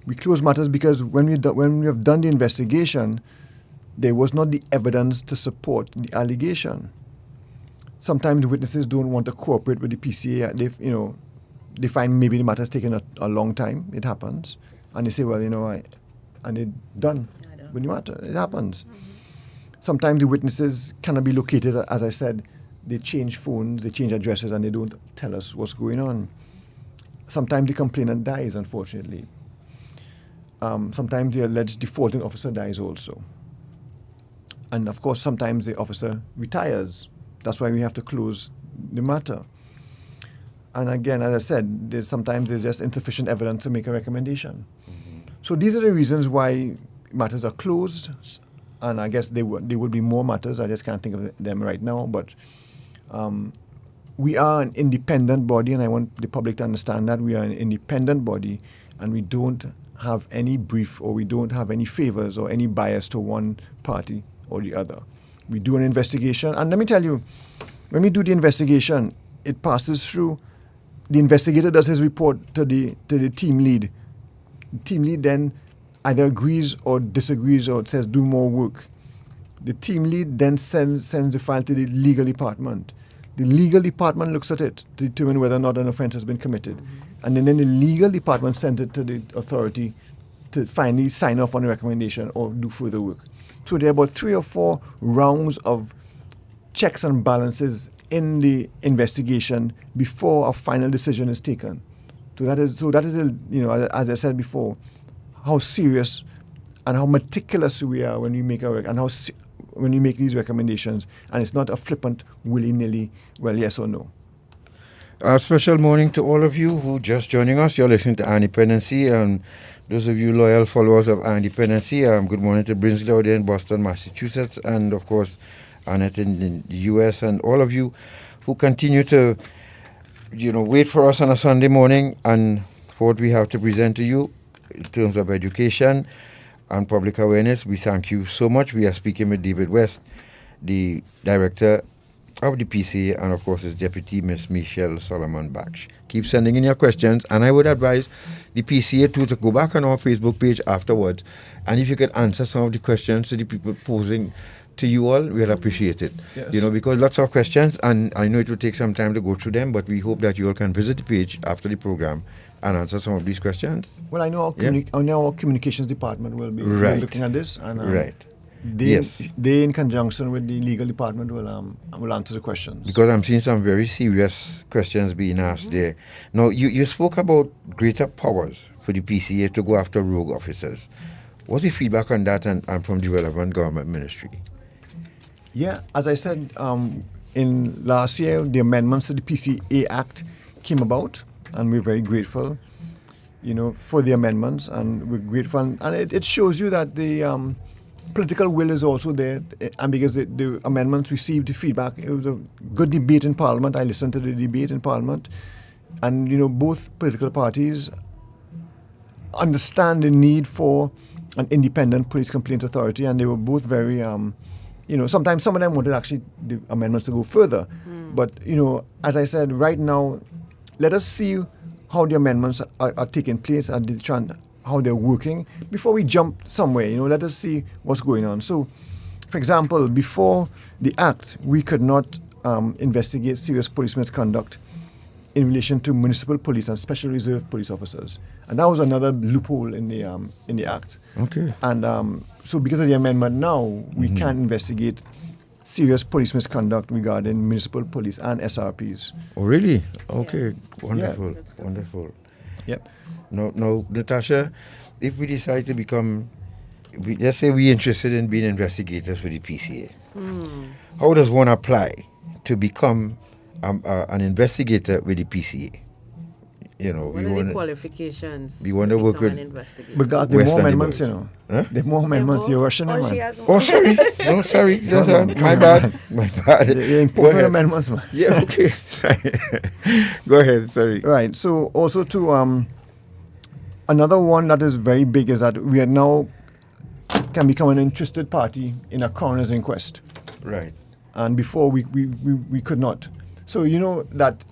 We close matters because when we have done the investigation, there was not the evidence to support the allegation. Sometimes the witnesses don't want to cooperate with the PCA. They find maybe the matter's taken a long time. It happens. And they say, well, and they're done with the matter. It happens. Sometimes the witnesses cannot be located. As I said, they change phones, they change addresses, and they don't tell us what's going on. Sometimes the complainant dies, unfortunately. Sometimes the alleged defaulting officer dies also. And of course, sometimes the officer retires. That's why we have to close the matter. And again, as I said, sometimes there's just insufficient evidence to make a recommendation. So these are the reasons why matters are closed. And I guess there would be more matters. I just can't think of them right now. But we are an independent body, and I want the public to understand that we are an independent body, and we don't have any brief, or we don't have any favors or any bias to one party or the other. We do an investigation, and let me tell you, when we do the investigation, it passes through. The investigator does his report to the team lead. The team lead then either agrees or disagrees or says do more work. The team lead then sends the file to the legal department. The legal department looks at it to determine whether or not an offense has been committed. And then the legal department sends it to the authority to finally sign off on the recommendation or do further work. So there are about 3 or 4 rounds of checks and balances in the investigation before a final decision is taken. So that is as I said before, how serious and how meticulous we are when we make when we make these recommendations, and it's not a flippant, willy-nilly, well, yes or no. A special morning to all of you who just joining us. You're listening to Dependency, and those of you loyal followers of Dependency, good morning to Brinsley out there in Boston, Massachusetts, and of course Annette in the US, and all of you who continue to wait for us on a Sunday morning and for what we have to present to you in terms of education and public awareness. We thank you so much. We are speaking with David West, the director of the PCA, and of course his deputy, Miss Michelle Solomon-Baksh. Keep sending in your questions, and I would advise the PCA to go back on our Facebook page afterwards, and if you could answer some of the questions to the people posing to you all, we'll appreciate it. Yes. Because lots of questions, and I know it will take some time to go through them, but we hope that you all can visit the page after the program and answer some of these questions. Well, I know our communications department will be looking at this, and they in conjunction with the legal department will answer the questions. Because I'm seeing some very serious questions being asked there. Now, you spoke about greater powers for the PCA to go after rogue officers. What's the feedback on that and from the relevant government ministry? Yeah, as I said, in last year, the amendments to the PCA Act came about, and we're very grateful, for the amendments, and we're grateful. And it shows you that the political will is also there, and because the amendments received the feedback, it was a good debate in Parliament. I listened to the debate in Parliament, and both political parties understand the need for an independent police complaints authority, and they were both very, sometimes some of them wanted actually the amendments to go further. But, as I said, right now, let us see how the amendments are taking place and how they're working before we jump somewhere. Let us see what's going on. So, for example, before the Act, we could not investigate serious police misconduct in relation to municipal police and special reserve police officers, and that was another loophole in the Act. Okay. And so, because of the amendment now, we can investigate serious police misconduct regarding municipal police and SRPs. Oh, really? Okay. Wonderful. Yeah. Wonderful. Yep. Now, Natasha, if we decide to become, let's say we're interested in being investigators for the PCA, how does one apply to become an investigator with the PCA? What are the qualifications? We want to work with. But God, there are more amendments, There are more amendments. You're rushing them, man. Oh, sorry. No, sorry. My bad. The important amendments, man. Yeah, okay. Sorry. Go ahead. Sorry. Right. So, also to another one that is very big is that we are now can become an interested party in a coroner's inquest. Right. And before we could not. So that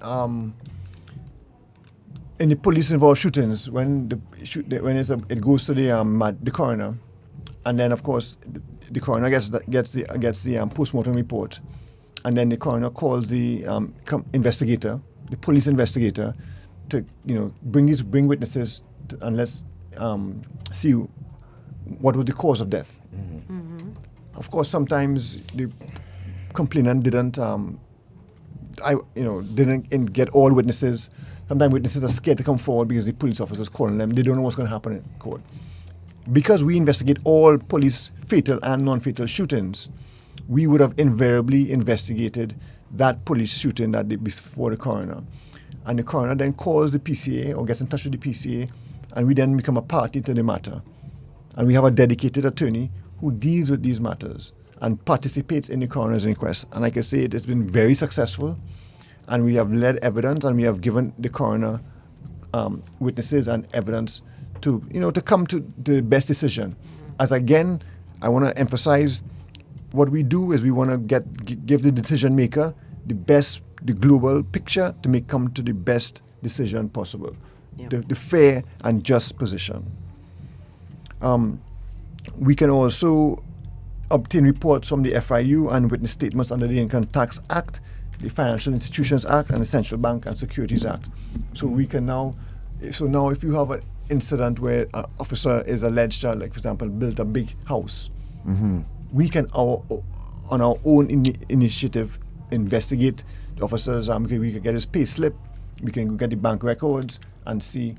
in the police-involved shootings, when it goes to the coroner, and then of course the coroner gets the postmortem report, and then the coroner calls the investigator, the police investigator, to bring witnesses and let's see what was the cause of death. Of course, sometimes the complainant didn't get all witnesses. Sometimes witnesses are scared to come forward because the police officers calling them. They don't know what's going to happen in court. Because we investigate all police fatal and non-fatal shootings, we would have invariably investigated that police shooting that day before the coroner. And the coroner then calls the PCA or gets in touch with the PCA, and we then become a party to the matter. And we have a dedicated attorney who deals with these matters and participates in the coroner's inquest. And like I say, it has been very successful, and we have led evidence, and we have given the coroner witnesses and evidence to come to the best decision. As again, I want to emphasize, what we do is we want to give the decision maker the global picture to come to the best decision possible, the fair and just position. We can also obtain reports from the FIU and witness statements under the Income Tax Act, the Financial Institutions Act, and the Central Bank and Securities Act. So we can now if you have an incident where an officer is alleged to, like for example, built a big house, we can on our own initiative investigate the officers. We can get his pay slip, we can get the bank records and see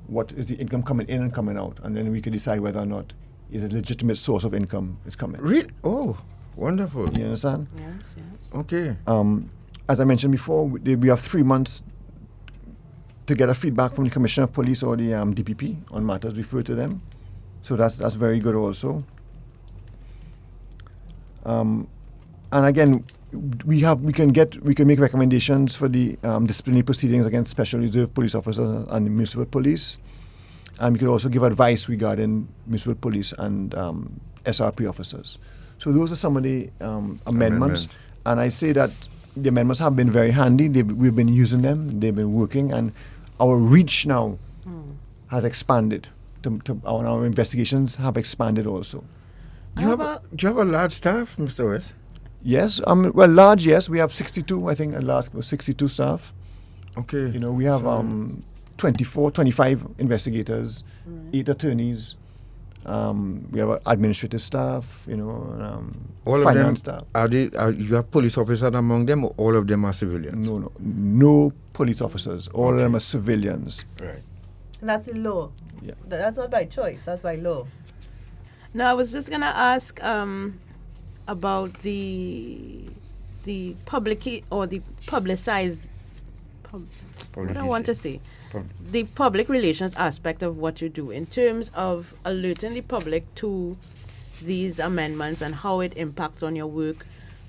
what is the income coming in and coming out, and then we can decide whether or not is a legitimate source of income is coming. Really? Oh, wonderful. You understand? Yes. Okay. As I mentioned before, we have 3 months to get a feedback from the Commissioner of Police or the DPP on matters referred to them. So that's very good also. And again, we can make recommendations for the disciplinary proceedings against Special Reserve Police officers and the municipal police, and we could also give advice regarding municipal police and SRP officers. So those are some of the amendments, and I say that the amendments have been very handy. We've been using them, they've been working, and our reach now has expanded. Our investigations have expanded also. Do you have a large staff, Mr. West? Yes, large, yes. We have 62, I think, at last was 62 staff. Okay. We have 25 investigators, 8 attorneys. We have administrative staff, all finance of them, staff. You have police officers among them, or all of them are civilians? No police officers. All of them are civilians. Right. And that's the law. Yeah. That's not by choice, that's by law. Now, I was just going to ask about the public or the publicized, what do I want to say? The public relations aspect of what you do in terms of alerting the public to these amendments and how it impacts on your work,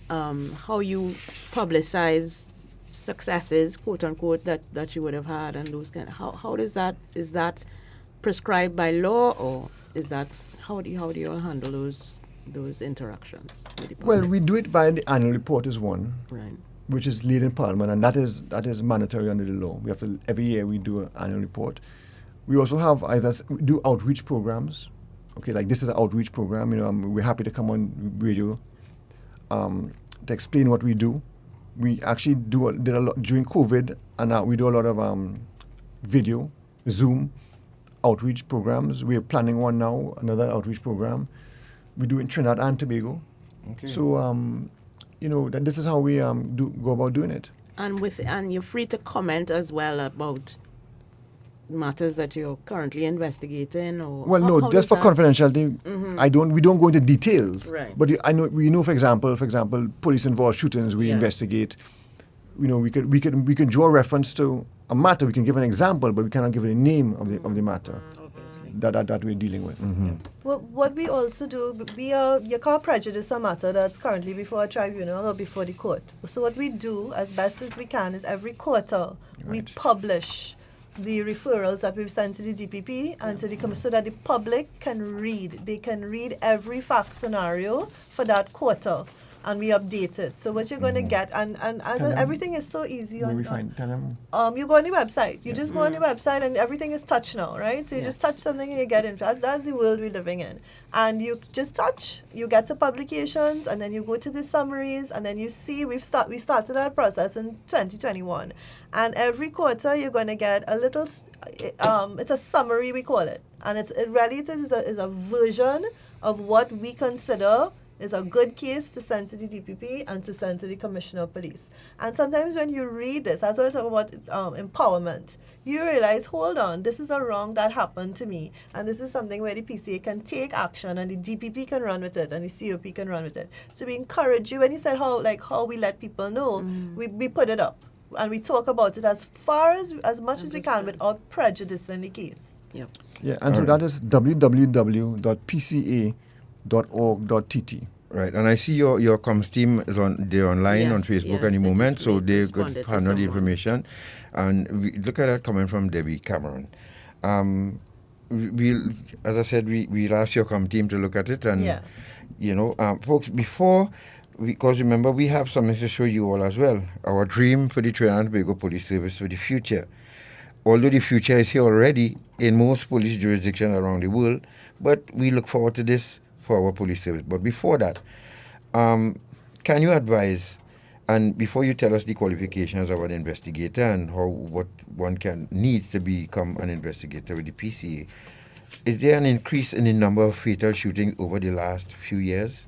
how you publicize successes, quote unquote, that you would have had, and those kind of, how does that, is that prescribed by law, or is that, how do you all handle those interactions with the public? Well, we do it via the annual report is one. Right. Which is laid in Parliament, and that is mandatory under the law. We have to, every year we do an annual report. We also have, we do outreach programs. Okay, like this is an outreach program. We're happy to come on radio to explain what we do. We actually did a lot during COVID, and we do a lot of video, Zoom outreach programs. We're planning one now, another outreach program. We do in Trinidad and Tobago. Okay. So that this is how we go about doing it. And you're free to comment as well about matters that you're currently investigating, or well, no, just for confidentiality. We don't go into details. Right. But we know, for example, police involved shootings. We investigate. We can draw reference to a matter. We can give an example, but we cannot give a name of the matter that we're dealing with. Well, what we also do, you can't prejudice a matter that's currently before a tribunal or before the court. So what we do, as best as we can, is every quarter we publish the referrals that we've sent to the DPP and to the commission, so that the public can read. They can read every fact scenario for that quarter. and we update it. So what you're going to get, and as everything is so easy. Where we find, tell them. You go on the website. You just go on the website, and everything is touch now, right? So you just touch something and you get in. That's the world we're living in. And you just touch, you get to publications, and then you go to the summaries, and then you see we started that process in 2021, and every quarter you're going to get a little. It's a summary, we call it, and it really is a version of what we consider is a good case to send to the DPP and to send to the Commissioner of Police. And sometimes when you read this, as I talk about empowerment, you realize, hold on, this is a wrong that happened to me, and this is something where the PCA can take action, and the DPP can run with it, and the COP can run with it. So we encourage you, when you said how we let people know, we put it up, and we talk about it as much as we can without prejudice in the case. Yep. Yeah, and so that is www.pca.org.tt. Right, and I see your comms team is they're online on Facebook at the moment, so they've got handle the information. And we look at that coming from Debbie Cameron. We'll, as I said, we'll ask your comms team to look at it, and folks, because remember, we have something to show you all as well. Our dream for the Trinidad and Tobago Police Service for the future. Although the future is here already in most police jurisdictions around the world, but we look forward to this for our police service. But before that, can you advise, and before you tell us the qualifications of an investigator and what one needs to become an investigator with the PCA, is there an increase in the number of fatal shootings over the last few years?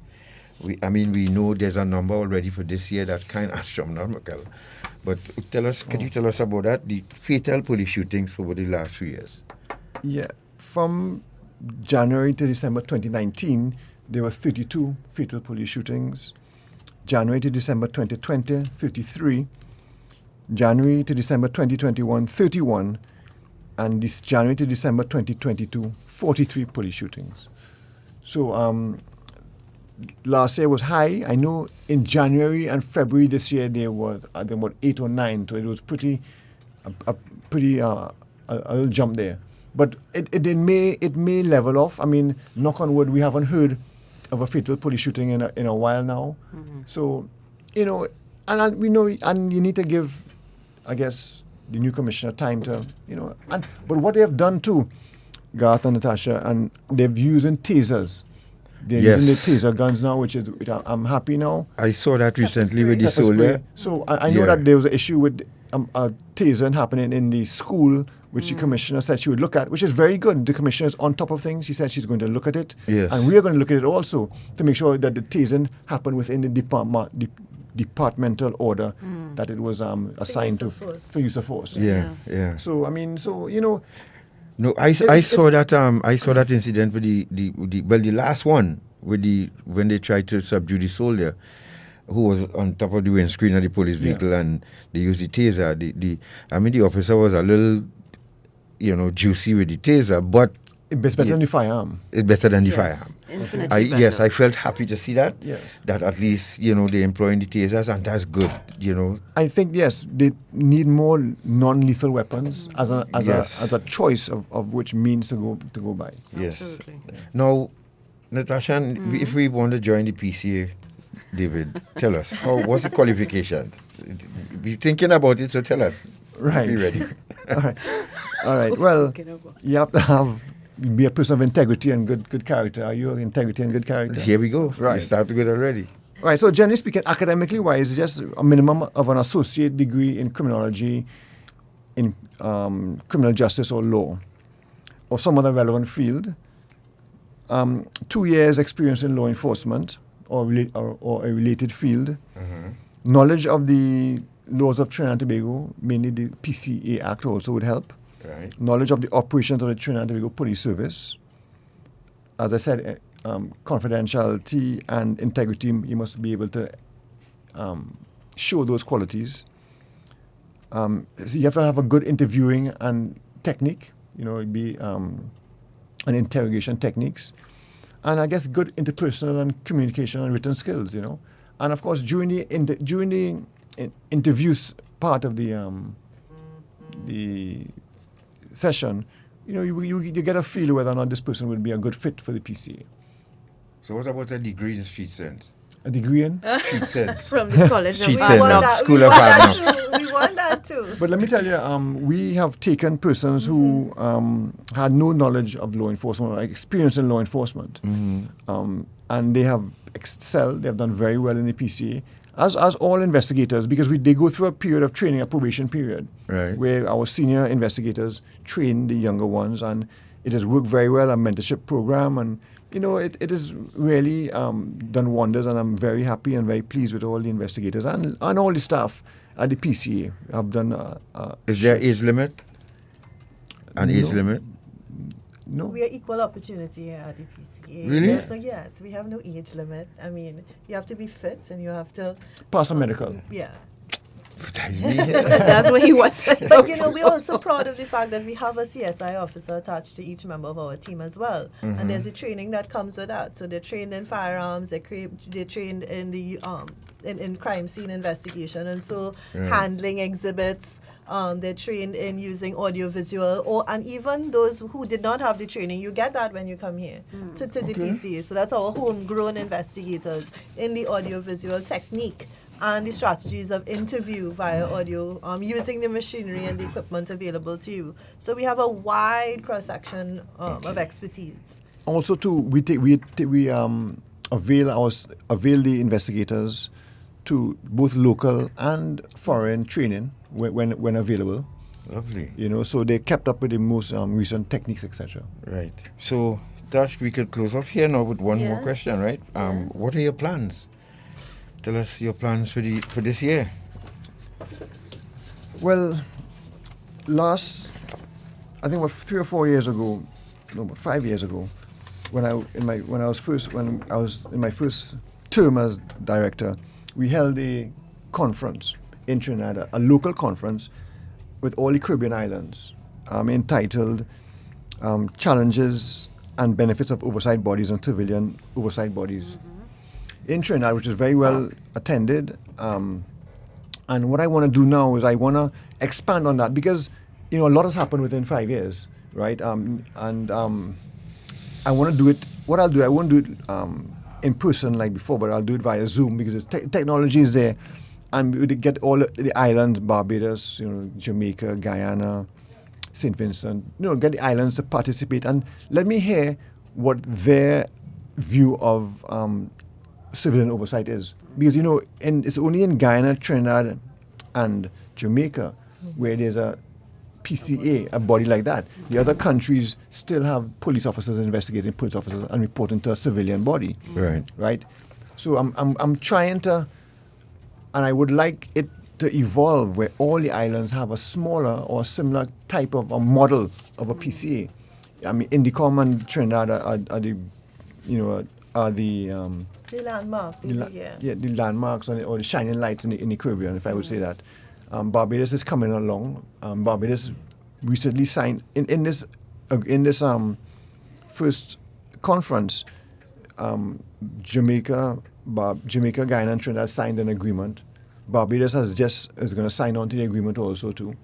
We know there's a number already for this year that's kind of astronomical. But could you tell us about that, the fatal police shootings over the last few years? Yeah, from January to December 2019, there were 32 fatal police shootings. January to December 2020, 33. January to December 2021, 31. And this January to December 2022, 43 police shootings. So last year was high. I know in January and February this year there was about 8 or 9, so it was a little jump there. But it may level off. I mean, knock on wood, we haven't heard of a fatal police shooting in a while now. Mm-hmm. So, we know, and you need to give, I guess, the new commissioner time to, but what they have done too, Garth and Natasha, and they've using tasers. They're using the taser guns now, which I'm happy now. I saw that recently with the soldier. So I know that there was an issue with a taser happening in the school, which the commissioner said she would look at, which is very good. The commissioner is on top of things. She said she's going to look at it. Yes. And we are going to look at it also to make sure that the tasing happened within the departmental order that it was assigned to for use of force. Yeah. So, No, I saw that incident with the last one when they tried to subdue the soldier who was on top of the windscreen of the police vehicle, and they used the taser. The officer was a little, juicy with the taser, but it's better than the firearm. It's better than the firearm. Infinitely better. Yes, I felt happy to see that. Yes. That at least, they're employing the tasers, and that's good, I think, yes, they need more non-lethal weapons as a choice of which means to go by. Yes. Absolutely. Now, Natasha, if we want to join the PCA, David, tell us, what's the qualification? Be thinking about it, so tell us. Right. Be ready. All right. Well, you have to be a person of integrity and good character. Are you integrity and good character? Here we go. Right. We started good already. Right. So generally speaking, academically wise, just a minimum of an associate degree in criminology, in criminal justice or law, or some other relevant field. 2 years experience in law enforcement or a related field. Mm-hmm. Knowledge of the laws of Trinidad and Tobago, mainly the PCA Act, also would help. Right. Knowledge of the operations of the Trinidad and Tobago Police Service. As I said, confidentiality and integrity, you must be able to show those qualities. So you have to have a good interviewing and technique, it'd be an interrogation techniques. And I guess good interpersonal and communication and written skills, And of course, during the interviews part of the session, you get a feel whether or not this person would be a good fit for the PCA. So what about a degree in street sense? a degree in. She says. From the college. She we says want no. that. School We of want Hard that too. We want that too. But let me tell you, we have taken persons who had no knowledge of law enforcement or experience in law enforcement, and they have excelled. They have done very well in the PCA, as all investigators, because they go through a period of training, a probation period, right, where our senior investigators train the younger ones, and it has worked very well. A mentorship program, and it has really done wonders, and I'm very happy and very pleased with all the investigators and all the staff at the PCA. Have done. Is there age limit? An age limit? No. We are equal opportunity here at the PCA. Really? Yes, we have no age limit. I mean, you have to be fit and you have to pass a medical. Yeah. That's what he was. But we're also proud of the fact that we have a CSI officer attached to each member of our team as well. And there's a training that comes with that. So they're trained in firearms, they're trained in the in crime scene investigation, and so handling exhibits. They're trained in using audio visual, and even those who did not have the training, you get that when you come here to the PCA. So that's our homegrown investigators in the audio visual technique and the strategies of interview via audio, using the machinery and the equipment available to you. So we have a wide cross-section of expertise. Also, too, we avail the investigators to both local and foreign training when available. Lovely. So they kept up with the most recent techniques, etc. Right. So, Dash, we could close off here now with one more question, right? Yes. What are your plans? Tell us your plans for this year. Well, I think 3 or 4 years ago, no, about 5 years ago, when I was in my first term as director, we held a conference in Trinidad, a local conference with all the Caribbean islands, entitled "Challenges and Benefits of Oversight Bodies and Civilian Oversight Bodies." In Trinidad, which is very well attended. And what I want to do now is I want to expand on that, because, a lot has happened within 5 years, right? I want to do it, I won't do it in person like before, but I'll do it via Zoom, because technology is there. And we get all the islands, Barbados, Jamaica, Guyana, St. Vincent, get the islands to participate. And let me hear what their view of civilian oversight is, because it's only in Guyana, Trinidad, and Jamaica where there's a PCA, a body like that. The other countries still have police officers investigating police officers and reporting to a civilian body. Right. So I'm trying to, and I would like it to evolve where all the islands have a smaller or similar type of a model of a PCA. I mean, Indicom and Trinidad are the landmark. The landmarks or the shining lights in the Caribbean, if I would say that. Barbados is coming along. Barbados recently signed in this first conference. Jamaica, Guyana, and Trinidad signed an agreement. Barbados is going to sign on to the agreement also too.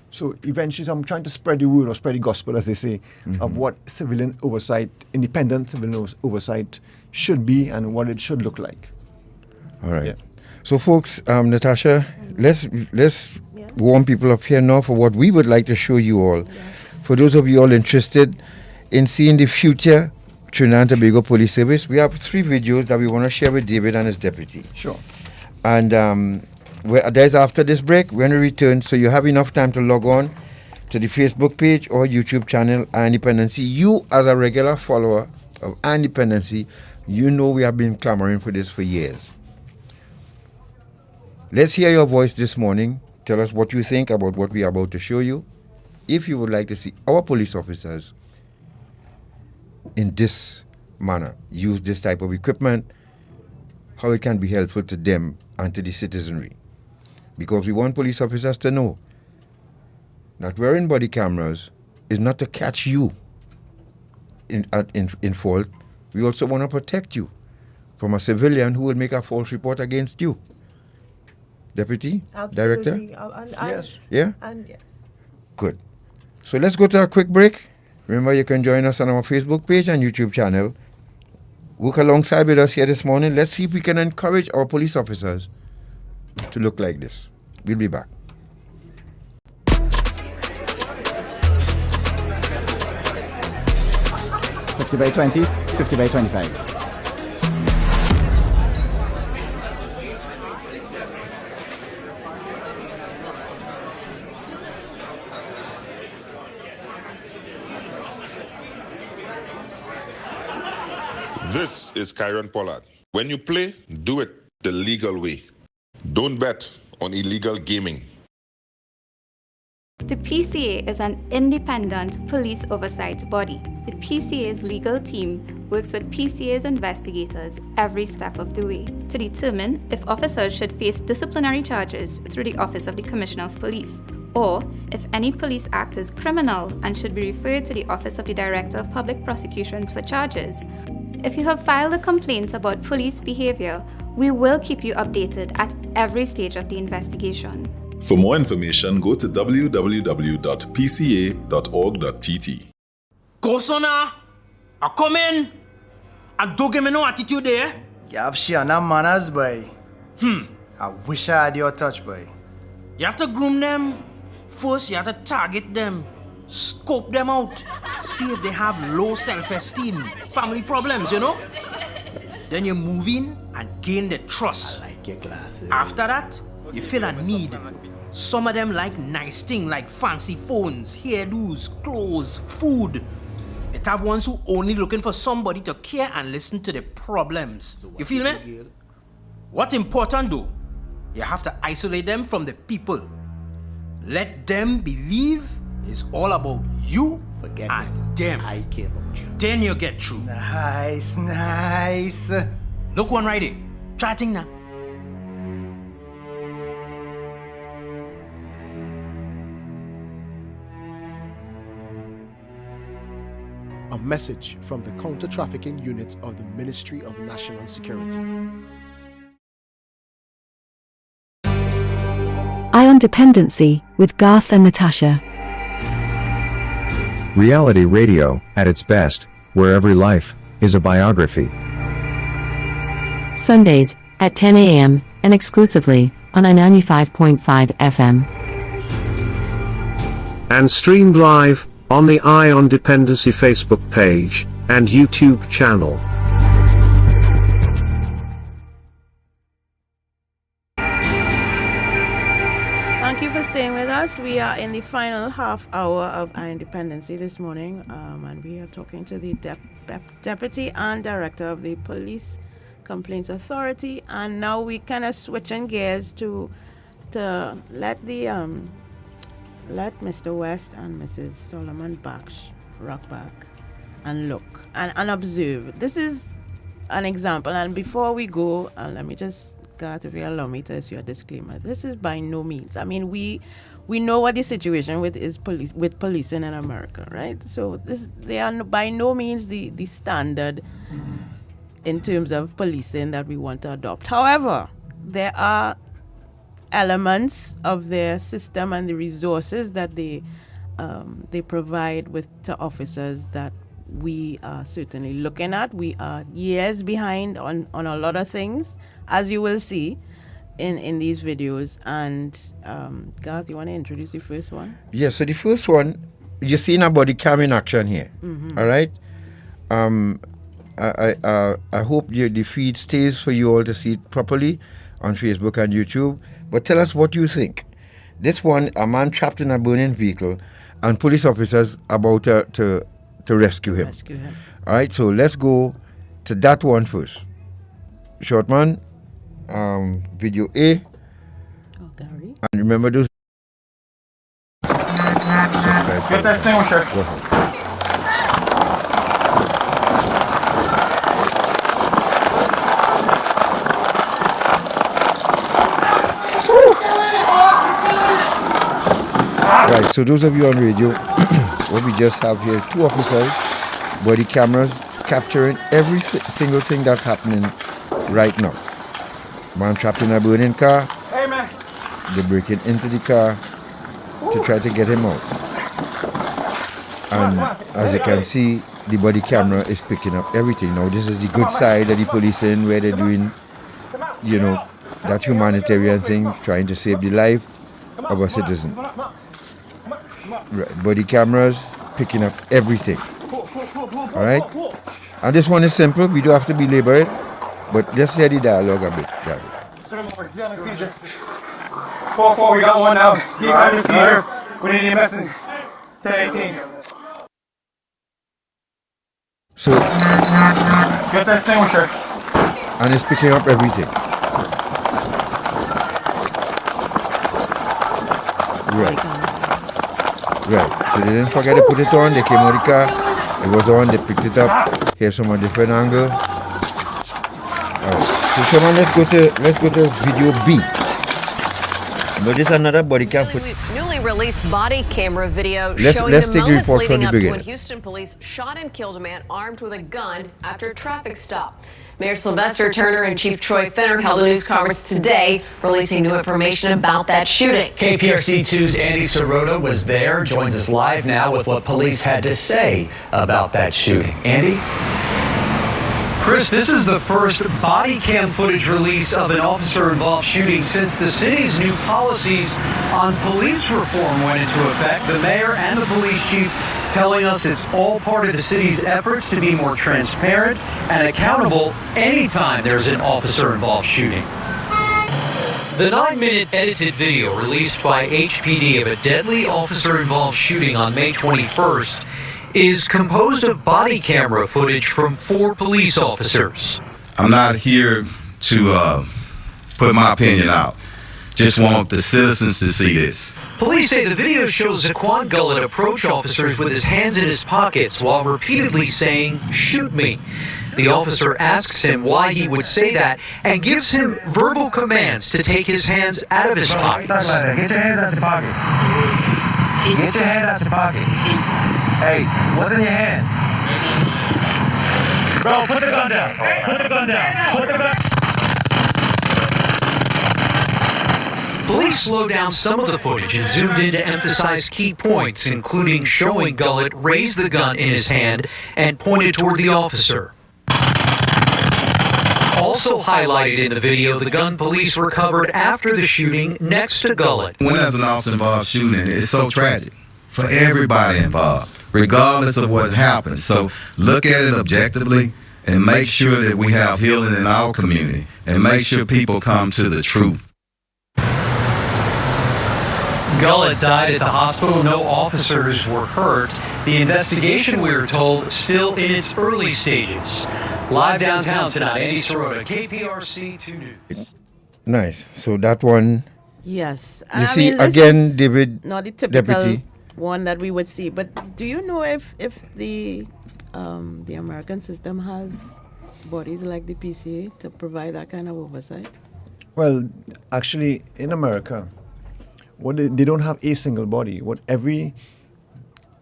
So eventually, I'm trying to spread the word or spread the gospel, as they say, of what civilian oversight, independent civilian oversight, should be and what it should look like. All right. Yeah. So, folks, Natasha, let's warm people up here now for what we would like to show you all. Yes. For those of you all interested in seeing the future Trinidad and Tobago Police Service, we have 3 videos that we want to share with David and his deputy. Sure. And there's after this break, when we return, so you have enough time to log on to the Facebook page or YouTube channel, Dependency. You, as a regular follower of Dependency, we have been clamoring for this for years. Let's hear your voice this morning. Tell us what you think about what we are about to show you. If you would like to see our police officers in this manner, use this type of equipment, how it can be helpful to them and to the citizenry. Because we want police officers to know that wearing body cameras is not to catch you in fault. We also want to protect you from a civilian who will make a false report against you. Deputy? Absolutely. Director? Yes. Yeah? And yes. Good. So let's go to a quick break. Remember, you can join us on our Facebook page and YouTube channel. work alongside with us here this morning. Let's see if we can encourage our police officers to look like this. We'll be back. $50 by 20, $50 by 25. This is Kyron Pollard. When you play, do it the legal way. Don't bet on illegal gaming. The PCA is an independent police oversight body. The PCA's legal team works with PCA's investigators every step of the way to determine if officers should face disciplinary charges through the Office of the Commissioner of Police, or if any police act is criminal and should be referred to the Office of the Director of Public Prosecutions for charges. If you have filed a complaint about police behavior, we will keep you updated at every stage of the investigation. For more information, go to www.pca.org.tt. Go, sona. I come in. And don't give me no attitude there. You have Shiana manners, boy. I wish I had your touch, boy. You have to groom them. First, you have to target them. Scope them out. See if they have low self-esteem. Family problems, you know? Then you move in and gain the trust. I like your glasses. After that, you feel a need. Some of them like nice things like fancy phones, hairdos, clothes, food. It have ones who only looking for somebody to care and listen to the problems. You feel me? What's important though, you have to isolate them from the people. Let them believe it's all about you and them. I care about you. Then you get through. Nice, nice. Look one right here. Try thing now. A message from the counter-trafficking unit of the Ministry of National Security. Eye on Dependency with Garth and Natasha. Reality radio, at its best, where every life is a biography. Sundays at 10 a.m. and exclusively on 95.5 FM. And streamed live on the Eye on Dependency Facebook page and YouTube channel. Thank you for staying with us. We are in the final half hour of Eye on Dependency this morning, and we are talking to the Deputy and Director of the Police Complaints Authority. And now we kind of switching gears to let Mr. West and Mrs. Solomon-Baksh rock back and look and observe. This is an example. And before we go, let me just, Garth, if you allow me to issue a disclaimer. This is by no means. I mean, we know what the situation with policing in America, right? So they are by no means the standard in terms of policing that we want to adopt. However, there are elements of their system and the resources that they provide to officers that we are certainly looking at. We are years behind on a lot of things, as you will see in these videos. And Garth, you want to introduce the first one? Yeah, so the first one, you're seeing a body cam in action here. Mm-hmm. All right? I hope the feed stays for you all to see it properly on Facebook and YouTube. But tell us what you think. This one, a man trapped in a burning vehicle and police officers about to rescue him. All right, so let's go to that one first. Short man, video A. Oh, Gary. And remember those. Get that thing, sir. Go ahead. Right, so those of you on radio, what we just have here, two officers, body cameras, capturing every single thing that's happening right now. Man trapped in a burning car. Hey, man. They're breaking into the car to try to get him out. And as you can see, the body camera is picking up everything. Now this is the good side of the policing, where they're doing, you know, that humanitarian thing, trying to save the life of a citizen. Right. Body cameras picking up everything. All right? And this one is simple. We don't have to belabor it, but let's hear the dialogue a bit. 4-4, we got one now. He's on the cedar. We need EMS in 10-18. So, get that extinguisher. And it's picking up everything. Right. So they didn't forget to put it on. They came out of the car. It was on. They picked it up. Here's from a different angle. Alright. So someone, let's go to video B. But this is another body cam footage. Newly released body camera video Let's showing take the the moments report from leading the up to beginning. when Houston police shot and killed a man armed with a gun after a traffic stop. Mayor Sylvester Turner and Chief Troy Finner held a news conference today, releasing new information about that shooting. KPRC2's Andy Sirota was there, joins us live now with what police had to say about that shooting. Andy? Chris, this is the first body cam footage release of an officer-involved shooting since the city's new policies on police reform went into effect. The mayor and the police chief telling us it's all part of the city's efforts to be more transparent and accountable anytime there's an officer-involved shooting. The 9-minute edited video released by HPD of a deadly officer-involved shooting on May 21st is composed of body camera footage from 4 police officers. I'm not here to put my opinion out. Just want the citizens to see this. Police say the video shows Zaquan Gullett approach officers with his hands in his pockets while repeatedly saying, "Shoot me." The officer asks him why he would say that and gives him verbal commands to take his hands out of his pockets. Get your hands out your pocket. Get your hand out your pocket. Hey, what's in your hand? Bro, put the gun down. Put the gun down. Put the gun. Police slowed down some of the footage and zoomed in to emphasize key points, including showing Gullett raise the gun in his hand and pointed toward the officer. Also highlighted in the video, the gun police recovered after the shooting next to Gullett. When there's an officer-involved shooting, it's so tragic for everybody involved, regardless of what happens. So look at it objectively and make sure that we have healing in our community and make sure people come to the truth. Gullett died at the hospital. No officers were hurt. The investigation, we were told, still in its early stages. Live downtown tonight, Andy Sirota, KPRC 2 News. Nice. So that one. Yes. You see, again, David, not the typical deputy. one that we would see. But do you know if the American system has bodies like the PCA to provide that kind of oversight? Well, actually, in America, they don't have a single body. What every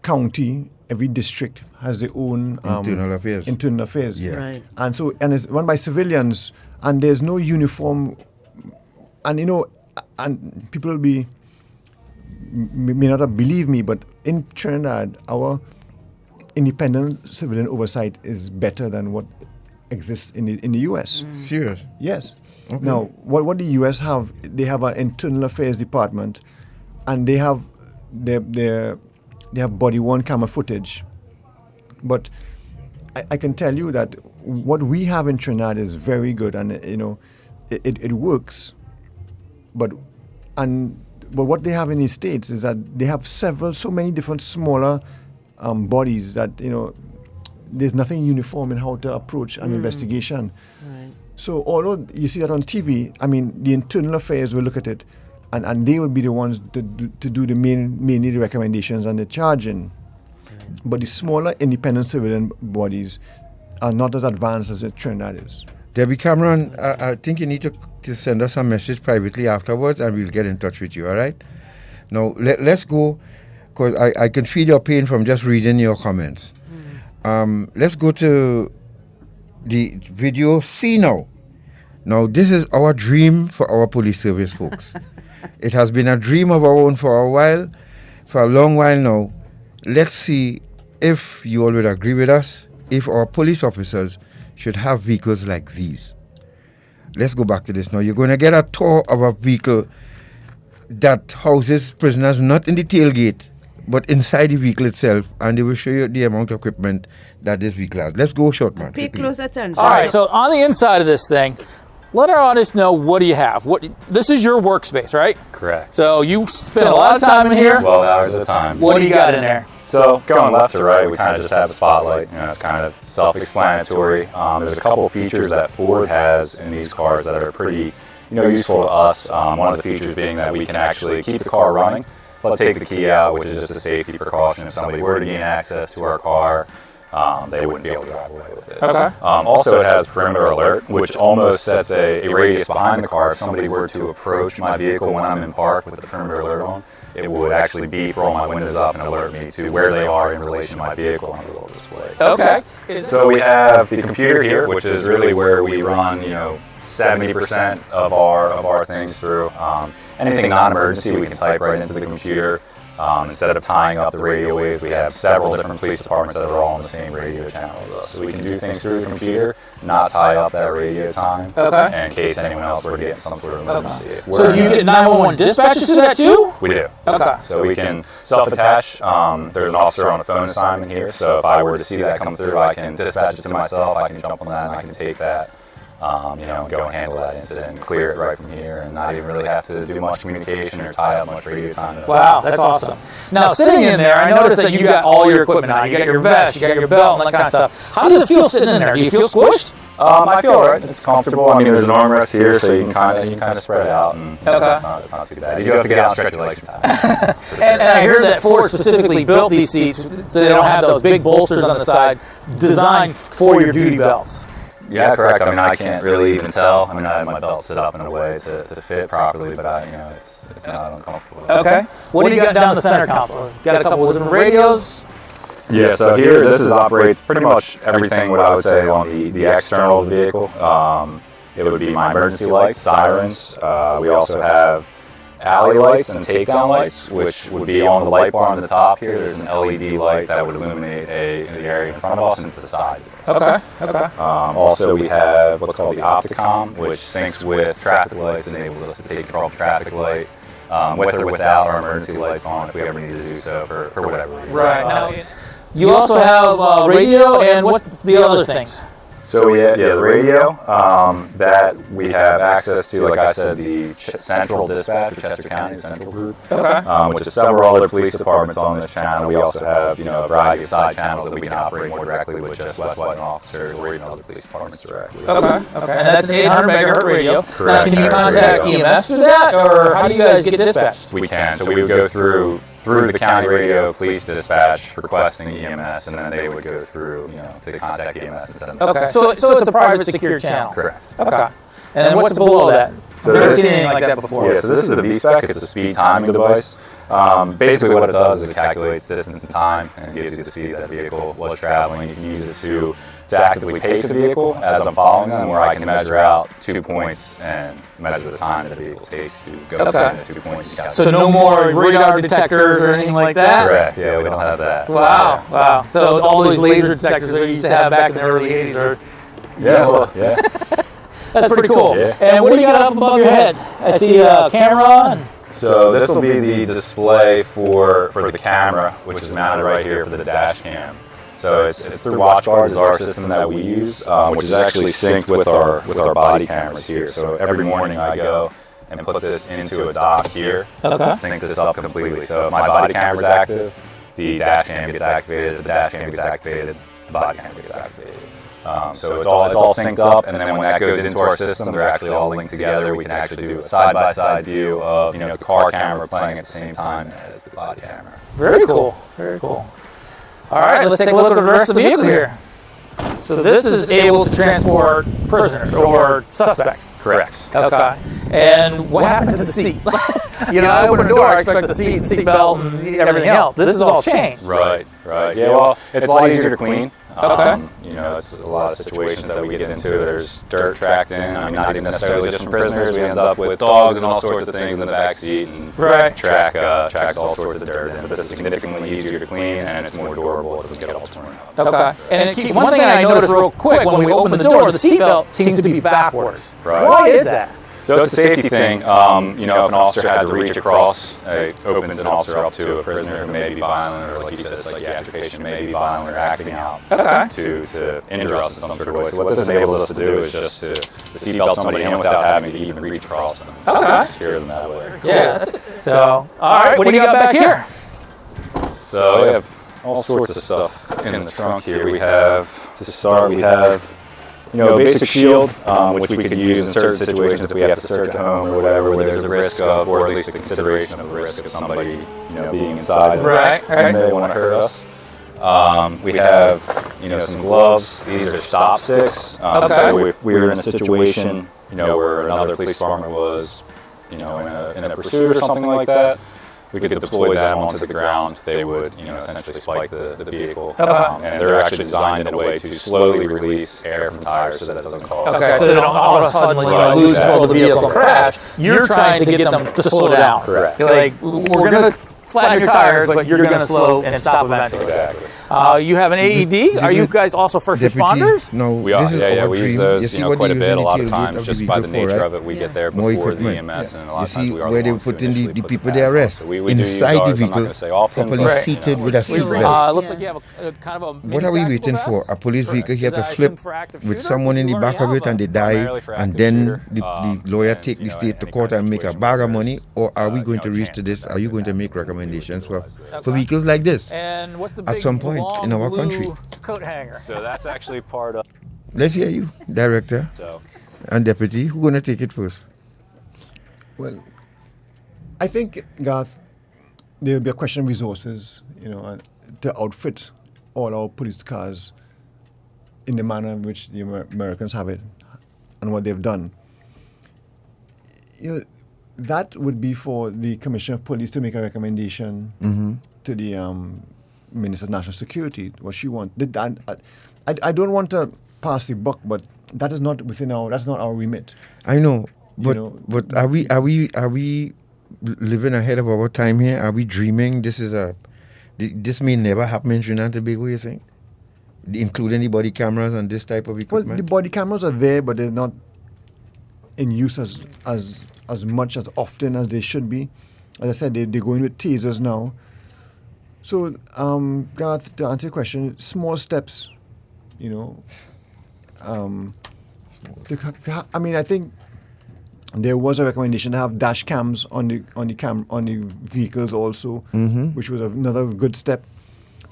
county, every district has their own internal affairs. Internal affairs. Yeah. Right. And so, and it's run by civilians, and there's no uniform. And you know, and people may not believe me, but in Trinidad, our independent civilian oversight is better than what exists in the U.S. Serious? Yes. Okay. Now, what the U.S. have, they have an internal affairs department, and they have body-worn camera footage. But I can tell you that what we have in Trinidad is very good, and you know, it works. But what they have in the States is that they have so many different smaller bodies that, you know, there's nothing uniform in how to approach an investigation. Right. So although you see that on TV, I mean, the internal affairs will look at it, and they will be the ones to do mainly the recommendations and the charging. But the smaller independent civilian bodies are not as advanced as the Trinidad is. Debbie Cameron, I think you need to send us a message privately afterwards, and we'll get in touch with you, all right? Now, let's go, because I can feel your pain from just reading your comments. Let's go to the video C now. Now, this is our dream for our police service folks. It has been a dream of our own for a long while now. Let's see if you all would agree with us, if our police officers should have vehicles like these. Let's go back to this now. You're going to get a tour of a vehicle that houses prisoners not in the tailgate, but inside the vehicle itself, and they will show you the amount of equipment that this vehicle has. Let's go short, man. Pay close attention. All right, so on the inside of this thing, let our audience know, what do you have? This is your workspace, right? Correct. So you spend a lot of time in here? 12 hours at a time. What do you got in there? So going left to right, we kind of just have a spotlight. It's kind of self-explanatory. There's a couple of features that Ford has in these cars that are pretty, useful to us. One of the features being that we can actually keep the car running, but take the key out, which is just a safety precaution. If somebody were to gain access to our car, they wouldn't be able to drive away with it. Okay. Also, it has perimeter alert, which almost sets a radius behind the car. If somebody were to approach my vehicle when I'm in park with the perimeter alert on, it would actually beep, roll my windows up, and alert me to where they are in relation to my vehicle on the little display. Okay. So we have the computer here, which is really where we run, 70% of our things through. Anything non-emergency, we can type right into the computer. Instead of tying up the radio waves, we have several different police departments that are all on the same radio channel as us. So we can do things through the computer, not tie up that radio time, in case anyone else were to get some sort of emergency. So do you get 911 dispatches to that too? We do. Okay. So we can self-attach. There's an officer on a phone assignment here, so if I were to see that come through, I can dispatch it to myself, I can jump on that, and I can take that. Go and handle that incident and clear it right from here and not even really have to do much communication or tie up much radio time. Wow, that's awesome. Now, sitting in there, I noticed that you got all your equipment on. You got your vest, you got your belt, and that kind of stuff. How does it feel sitting in there? Do you feel squished? I feel all right. It's comfortable. There's an armrest here, so you can kind of spread out, and it's not too bad. You do have to get out and stretch your legs from time. And I heard that Ford specifically built these seats so they don't have those big bolsters on the side, designed for your duty belts. Yeah, correct. I can't really even tell. I have my belt set up in a way to fit properly, but it's not uncomfortable. Okay. What do you got down the center console? Got a couple of different radios? Yeah, so here this operates pretty much everything what I would say on the external of the vehicle. It would be my emergency lights, sirens. We also have alley lights and takedown lights, which would be on the light bar on the top here. There's an LED light that would illuminate the area in front of us and to the sides of us. Okay. Also, we have what's called the Opticom, which syncs with traffic lights, enables us to take control of traffic light, with or without our emergency lights on if we ever need to do so for whatever reason. Right. Now, you also have radio, and what's the other things? So we have the radio that we have access to, like I said, the Central Dispatch, or Chester County Central Group, which is several other police departments on this channel. We also have a variety of side channels that we can operate more directly with just West White officers or even other police departments directly. Okay. And that's an 800 megahertz radio. Correct. Now, can you contact EMS through that, or how do you guys get dispatched? We can. So we would go through the county radio police dispatch requesting EMS, and then they would go through, to contact EMS and send them. Okay, so it's a private secure channel. Correct. Okay. And then what's below that? So I've never seen anything like that before. Yeah, so this is a V-Spec. It's a speed timing device. Basically what it does is it calculates distance and time and gives you the speed that vehicle was traveling. You can use it to actively pace a vehicle as I'm following them, where I can measure out 2 points and measure the time that the vehicle takes to go between those 2 points. So no more radar detectors or anything like that? Correct, yeah, we don't have that. Wow. So all those laser detectors that we used to have back in the early 80s are useless. Yeah. That's pretty cool. Yeah. And what do you got up above your head? I see a camera. So this will be the display for the camera, which is mounted right here for the dash cam. So it's through WatchGuard is our system that we use, which is actually synced with our body cameras here. So every morning I go and put this into a dock here, syncs this up completely. So if my body camera is active, the dash cam gets activated, the dash cam gets activated, the body camera gets activated. So it's all synced up, and then when that goes into our system, they're actually all linked together. We can actually do a side-by-side view of the car camera playing at the same time as the body camera. Very cool. Very cool. All right, let's take a look at the rest of the vehicle here. So this is able to transport prisoners or suspects. Correct. Okay. And what happened to the seat? I open the door, I expect the seat belt, and everything else. This is all changed. Right. Yeah, well, it's a lot easier to clean. Okay. You know, it's a lot of situations that we get into. There's dirt tracked in. I mean, not even necessarily just from prisoners. We end up with dogs and all sorts of things in the back seat, and tracks all sorts of dirt in. But this is significantly easier to clean, and it's more durable. It doesn't get all torn out. Okay. And it keeps, one thing I noticed real quick when we open the door, the seatbelt seems to be backwards. Right. Why is that? So it's a safety thing. You know, if an officer had to reach across, it opens an officer up to a prisoner who may be violent, or like you said, a psychiatric patient may be violent or acting out to injure us in some sort of way. So what this enables us to do is just to seatbelt somebody in without having to even reach across them. Secure them that way. Yeah. So, all right, what do you got back here? So we have all sorts of stuff in the trunk here. We have, to start, we have, you know, a basic shield, which we could use in certain situations if we have to search a home or whatever, where there's a risk of, or at least a consideration of the risk of somebody, you know, being inside. And they want to hurt us. We have, you know, some gloves. These are stop sticks. So if we were in a situation, you know, where another police department was, you know, in a pursuit or something like that, we could deploy them onto the ground. They would, you know, essentially spike the vehicle. And they're actually designed in a way to slowly release air from tires so that it doesn't cause. So they don't all of a sudden, when you lose control of the vehicle and crash, you're trying to get them to slow down. Correct. You're like, we're going to flatten your tires, but you're going to slow and stop eventually. Exactly. You have an AED. Are you guys also first responders? No, we are. Yeah, we use those, you know, quite a bit. A lot of tailgate times, just by the nature of it, we get there before the EMS, and a lot of times we are where they put in the people they arrest inside the vehicle, properly seated with a seatbelt. Looks like you have a kind of a. What are we waiting for? A police vehicle here to flip with someone in the back of it and they die, and then the lawyer take the state to court and make a bag of money? Or are we going to reach to this? Are you going to make recommendations for vehicles like this at some point in our country? Coat hanger. So that's actually part of. Let's hear you, Director and Deputy. Who's going to take it first? Well, I think, Garth, there will be a question of resources, you know, to outfit all our police cars in the manner in which the Americans have it and what they've done. You know, that would be for the Commissioner of Police to make a recommendation to the Minister of National Security, what she wants. I don't want to pass the buck, but that is not within that's not our remit. I know, but are we living ahead of our time here? Are we dreaming? This may never happen in Trinidad and Tobago, you think? Including the body cameras and this type of equipment? Well, the body cameras are there, but they're not in use as much, as often as they should be. As I said, they're going with tasers now. So, Garth, to answer your question, small steps, you know. I mean, I think there was a recommendation to have dash cams on the vehicles also, which was another good step.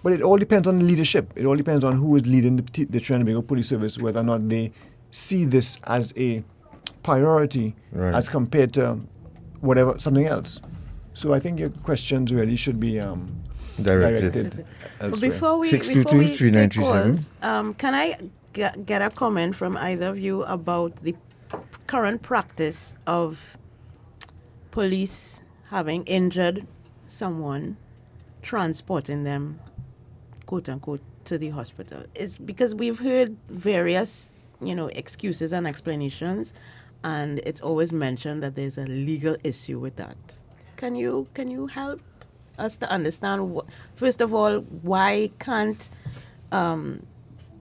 But it all depends on leadership. It all depends on who is leading the Trinidad and Tobago Police Service, whether or not they see this as a priority as compared to something else. So I think your questions really should be directed elsewhere. Before we take calls, can I get a comment from either of you about the current practice of police having injured someone, transporting them, quote unquote, to the hospital? It's because we've heard various, you know, excuses and explanations, and it's always mentioned that there's a legal issue with that. Can you help us to understand, first of all, why can't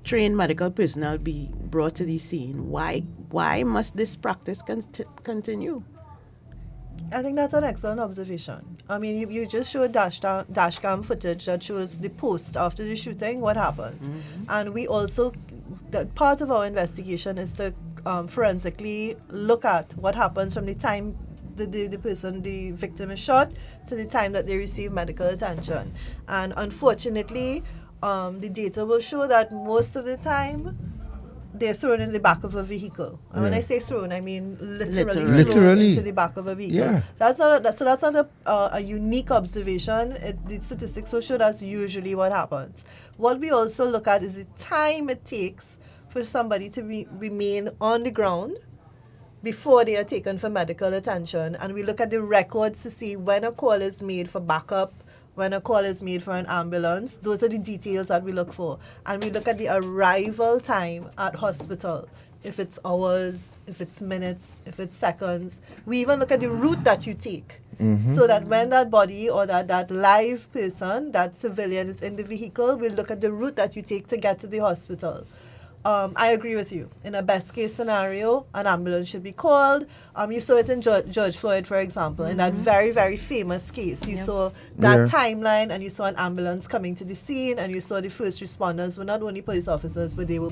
trained medical personnel be brought to the scene? Why must this practice continue? I think that's an excellent observation. I mean, you just showed dash cam footage that shows the post after the shooting, what happens. And we also, that part of our investigation is to forensically look at what happens from the time the victim is shot to the time that they receive medical attention. And unfortunately, the data will show that most of the time they're thrown in the back of a vehicle. And when I say thrown, I mean literally thrown into the back of a vehicle. Yeah. That's not a unique observation. The statistics will show that's usually what happens. What we also look at is the time it takes for somebody to remain on the ground before they are taken for medical attention. And we look at the records to see when a call is made for backup when a call is made for an ambulance. Those are the details that we look for. And we look at the arrival time at hospital. If it's hours, if it's minutes, if it's seconds. We even look at the route that you take. So that when that body or that live person, that civilian is in the vehicle, we'll look at the route that you take to get to the hospital. I agree with you. In a best case scenario, an ambulance should be called. You saw it in George Floyd, for example, in that very, very famous case. You saw that timeline, and you saw an ambulance coming to the scene, and you saw the first responders were not only police officers, but they were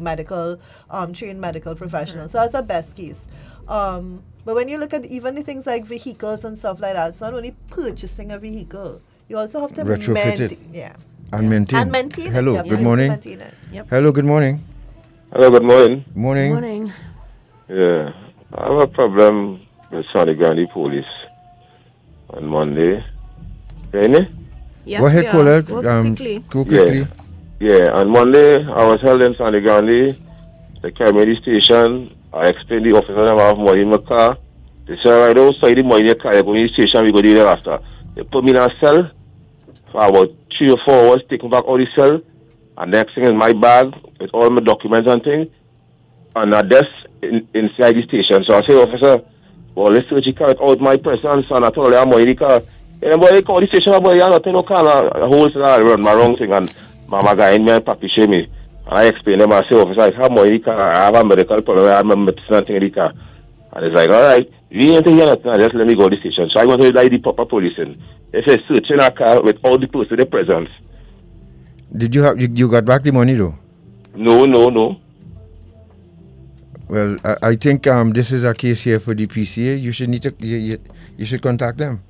trained medical professionals. So that's a best case. But when you look at even the things like vehicles and stuff like that, it's not only purchasing a vehicle. You also have to retrofit it. And maintain. And maintain it. Hello, good morning. Maintain it. Yep. Hello, good morning. Hello, good morning. Morning. Morning. Yeah, I have a problem with Sonny Grande Police on Monday. Any? Yes, go ahead, caller. Go quickly. Yeah, on Monday, I was held in Sonny Grande. They carried me to the station. I explained to the officer that I have money in my car. They said, I don't say the money in your car. You go to the station, we go there after. They put me in a cell for about 3 or 4 hours, taking back all the cell. And next thing is my bag with all my documents and things, and a desk inside the station. So I say, officer, well, let's search the car without my presence, and I told them I'm in the car. And boy, they call the station, boy, you're not in no car, a whole cell around my wrong thing, and my guy in me and papi show me. And I explain them, I say, officer, I have money in the car, I have a medical problem, I have my medicine thing in the car. And it's like, all right, we ain't here nothing, just let me go to the station. So I went to the proper policing. They say, searching a car with all the person in presence. Did you have you got back the money though? No. Well, I think this is a case here for the PCA. You should need to you should contact them,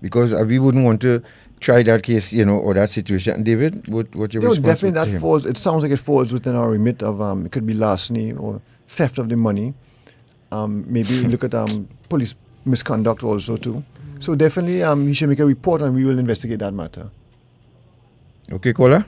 because we wouldn't want to try that case, or that situation. David, what your response? Definitely that falls. It sounds like it falls within our remit of it could be larceny or theft of the money. Maybe look at police misconduct also too. So definitely he should make a report, and we will investigate that matter. Okay, caller?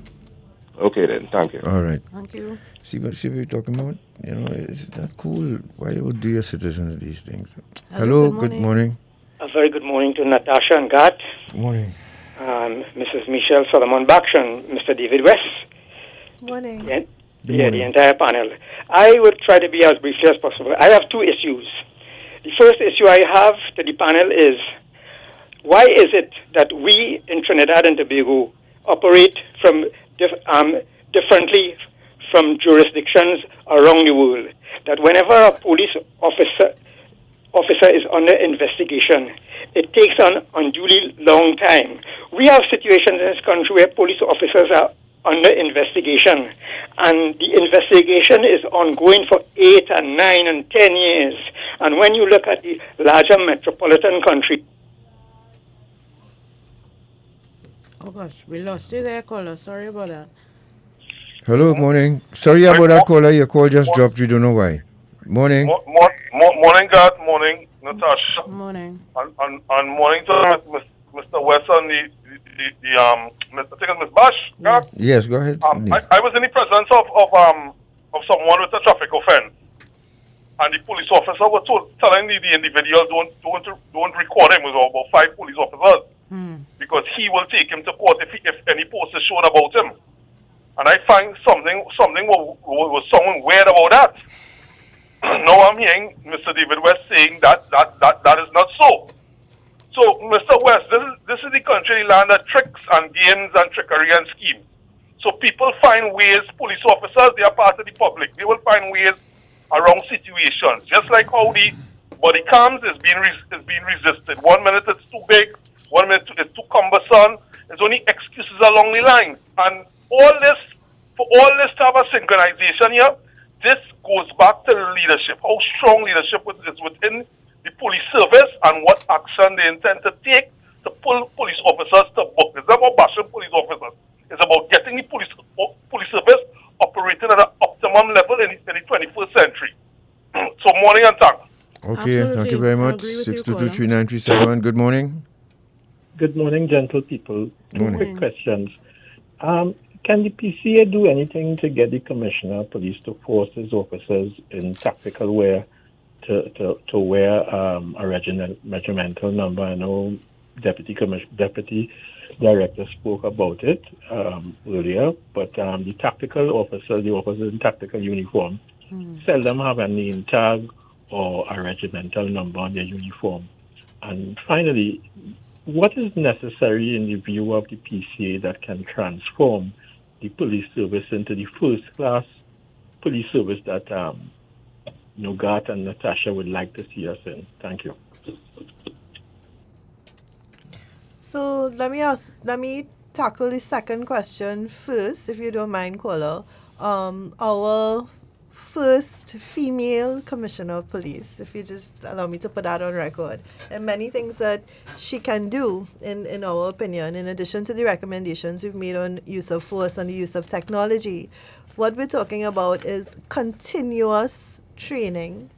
Okay then, thank you. All right. Thank you. See what you're talking about? It's not cool. Why would do your citizens these things? Hello, good morning. A very good morning to Natasha and Gat. Good morning. Mrs. Michelle Solomon-Baksh and Mr. David West. Morning. The entire panel. I will try to be as brief as possible. I have 2 issues. The first issue I have to the panel is, why is it that we in Trinidad and Tobago operate from differently from jurisdictions around the world? That whenever a police officer is under investigation, it takes an unduly long time. We have situations in this country where police officers are under investigation, and the investigation is ongoing for 8 and 9 and 10 years. And when you look at the larger metropolitan country, oh gosh, we lost you there, caller. Sorry about that. Hello, morning. Sorry about that, caller. Your call just dropped. We don't know why. Morning. Morning, God. Morning, Natasha. Morning. And morning to Mr. West and the I think it's Ms. Bash. Yes, go ahead. I was in the presence of someone with a traffic offense, and the police officer was telling the individual don't record him. It was about 5 police officers. Because he will take him to court if any post is shown about him. And I find something was something weird about that. Now I'm hearing Mr. David West saying that is not so. So, Mr. West, this is the country land of tricks and games and trickery and schemes. So people find ways, police officers, they are part of the public. They will find ways around situations. Just like how the body cams is being resisted. 1 minute it's too big, 1 minute it's too cumbersome. There's only excuses along the line. And for all this to have a synchronization here, this goes back to leadership. How strong leadership is within the police service and what action they intend to take to pull police officers to book. It's not about bashing police officers. It's about getting the police service operating at an optimum level in the 21st century. So morning and thanks. Okay, thank you very much. 6223937. Good morning. Good morning, gentle people. Morning. Quick questions. Can the PCA do anything to get the Commissioner of Police to force his officers in tactical wear to wear a regimental number? I know Deputy director spoke about it earlier, but the tactical officers, the officers in tactical uniform, seldom have a name tag or a regimental number on their uniform. And finally, what is necessary in the view of the PCA that can transform the police service into the first-class police service that Garth and Natasha would like to see us in? Thank you. So let me tackle the second question first, if you don't mind, caller. Our first female commissioner of police, if you just allow me to put that on record. There are many things that she can do, in our opinion, in addition to the recommendations we've made on use of force and the use of technology. What we're talking about is continuous training,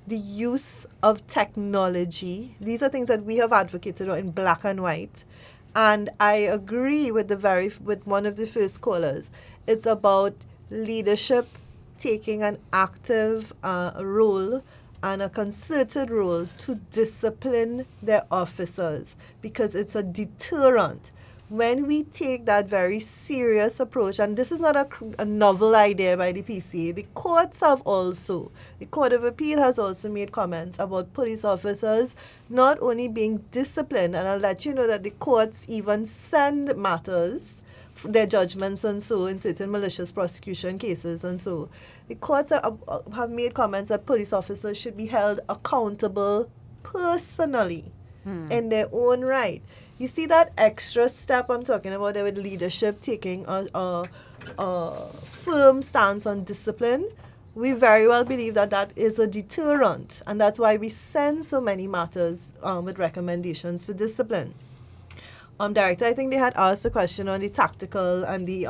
the use of technology. These are things that we have advocated in black and white. And I agree with with one of the first callers. It's about leadership taking an active role and a concerted role to discipline their officers, because it's a deterrent. When we take that very serious approach, and this is not a novel idea by the PCA, the courts have also, the Court of Appeal has also made comments about police officers not only being disciplined, and I'll let you know that the courts even send matters, their judgments and so, in certain malicious prosecution cases and so. The courts have made comments that police officers should be held accountable personally in their own right. You see that extra step I'm talking about there with leadership taking a firm stance on discipline? We very well believe that that is a deterrent, and that's why we send so many matters with recommendations for discipline. Director, I think they had asked a question on the tactical and the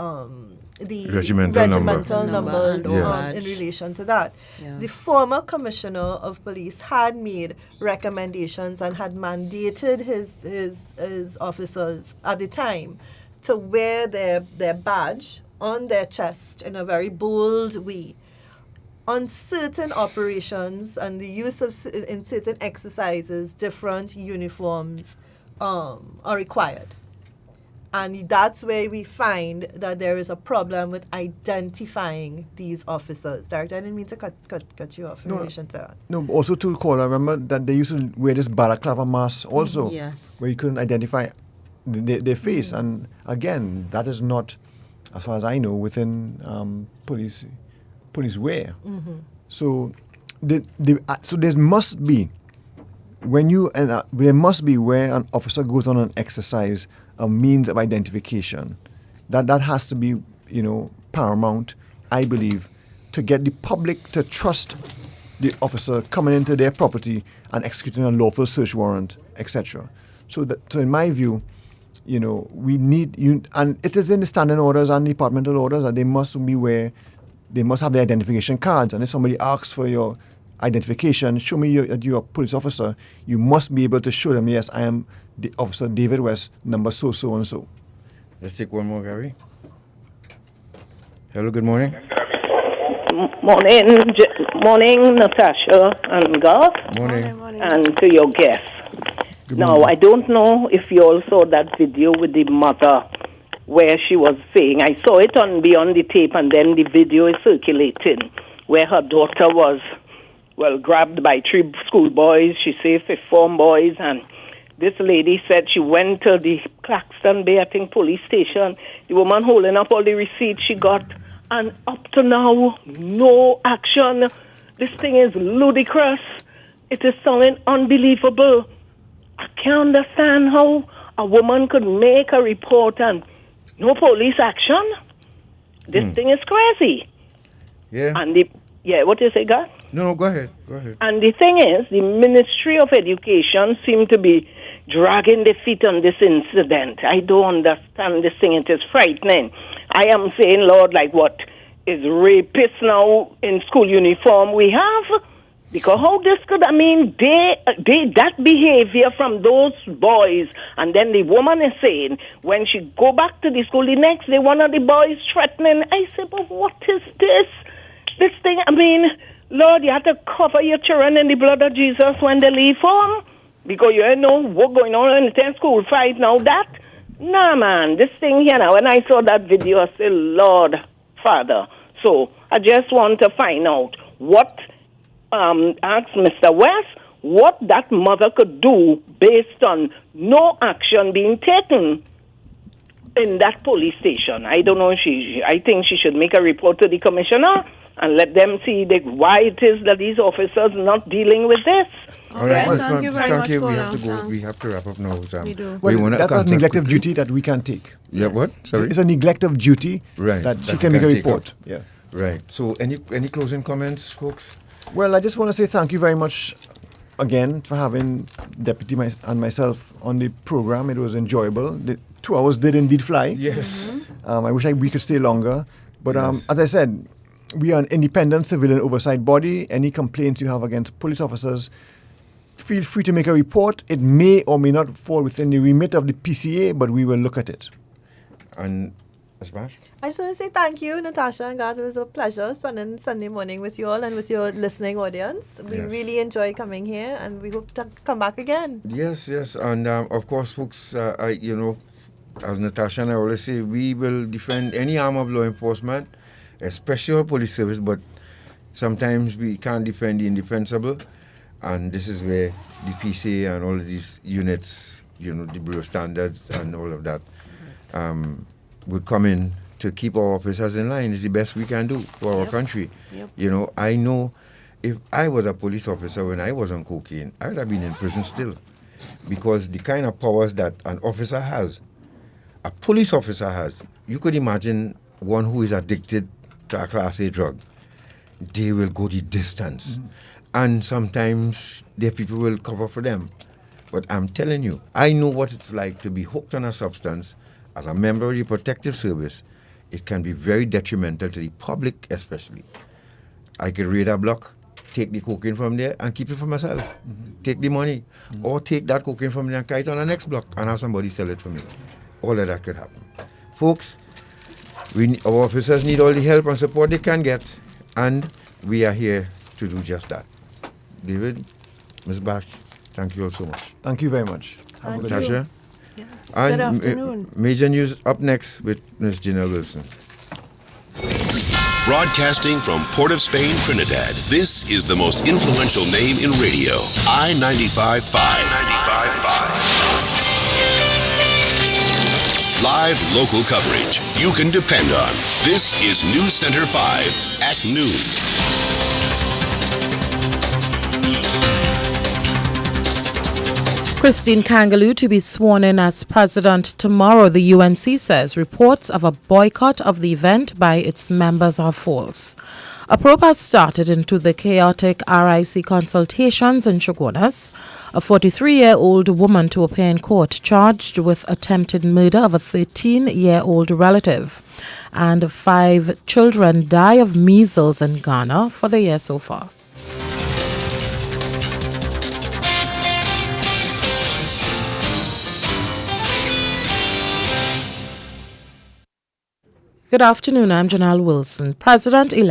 regimental numbers in relation to that. Yeah. The former commissioner of police had made recommendations and had mandated his officers at the time to wear their badge on their chest in a very bold way. On certain operations and the use of in certain exercises, different uniforms are required. And that's where we find that there is a problem with identifying these officers. Director, I didn't mean to cut you off in relation to that. No, also to call, I remember that they used to wear this balaclava mask also, yes, where you couldn't identify their face. And again, that is not, as far as I know, within police wear. So, so there must be, there must be where an officer goes on an exercise, a means of identification. That has to be, paramount, I believe, to get the public to trust the officer coming into their property and executing a lawful search warrant, etc. So in my view, we need and it is in the standing orders and departmental orders that they must be where they must have their identification cards. And if somebody asks for your identification, show me you're a police officer, you must be able to show them, yes, I am the officer David West, number so and so. Let's take one more, Gary. Hello, good morning. Morning, Natasha and Garth. Morning. And to your guests. Now, I don't know if you all saw that video with the mother where she was saying, I saw it on Beyond the Tape, and then the video is circulating, where her daughter was, grabbed by 3 schoolboys, she said 5th form boys, and this lady said she went to the Claxton Bay, I think, police station, the woman holding up all the receipts she got, and up to now, no action. This thing is ludicrous. It is sounding unbelievable. I can't understand how a woman could make a report and no police action. This thing is crazy. Yeah. And what do you say, God? No, go ahead. And the thing is, the Ministry of Education seem to be dragging their feet on this incident. I don't understand this thing. It is frightening. I am saying, Lord, like what is rapists now in school uniform we have? Because how this could, that behavior from those boys, and then the woman is saying, when she go back to the school the next day, one of the boys threatening, I said, but what is this? This thing, Lord, you have to cover your children in the blood of Jesus when they leave home, because you know what's going on in the school fight now. Nah, man, this thing here now, when I saw that video, I said, Lord, Father. So I just want to find out what, ask Mr. West, what that mother could do based on no action being taken in that police station. I don't know, I think she should make a report to the commissioner and let them see why it is that these officers not dealing with this. All right, thank you very much, we have to go. We have to wrap up now. We do. Well, that's a neglect of duty that we can take. Yeah, what? Sorry? It's a neglect of duty that she can make a report. Yeah. Right. So any closing comments, folks? Well, I just want to say thank you very much again for having Deputy and myself on the program. It was enjoyable. The 2 hours did indeed fly. Yes. I wish we could stay longer. But as I said, we are an independent civilian oversight body. Any complaints you have against police officers, feel free to make a report. It may or may not fall within the remit of the PCA, but we will look at it. And Ms. Baksh? I just want to say thank you, Natasha and Garth. It was a pleasure spending Sunday morning with you all and with your listening audience. We really enjoy coming here, and we hope to come back again. Yes. And of course, folks, as Natasha and I always say, we will defend any arm of law enforcement, especially our police service, but sometimes we can't defend the indefensible. And this is where the PCA and all of these units, the Bureau standards and all of that, would come in to keep our officers in line. It's the best we can do for our country. Yep. I know if I was a police officer when I was on cocaine, I would have been in prison still. Because the kind of powers that an officer has, a police officer has, you could imagine one who is addicted to a Class A drug. They will go the distance. Mm-hmm. And sometimes their people will cover for them. But I'm telling you, I know what it's like to be hooked on a substance as a member of the protective service. It can be very detrimental to the public especially. I could raid a block, take the cocaine from there and keep it for myself. Mm-hmm. Take the money. Mm-hmm. Or take that cocaine from there and carry it on the next block and have somebody sell it for me. All of that could happen. Folks, our officers need all the help and support they can get, and we are here to do just that. David, Ms. Baksh, thank you all so much. Thank you very much. Have a good Tasha? day. Yes. And good afternoon. Major news up next with Ms. Janelle Wilson. Broadcasting from Port of Spain, Trinidad, this is the most influential name in radio, I-95.5. Live local coverage you can depend on. This is News Center 5 at noon. Christine Kangaloo to be sworn in as president tomorrow, the UNC says. Reports of a boycott of the event by its members are false. A probe has started into the chaotic RIC consultations in Chaguanas. A 43-year-old woman to appear in court charged with attempted murder of a 13-year-old relative. And 5 children die of measles in Ghana for the year so far. Good afternoon, I'm Janelle Wilson. President-elect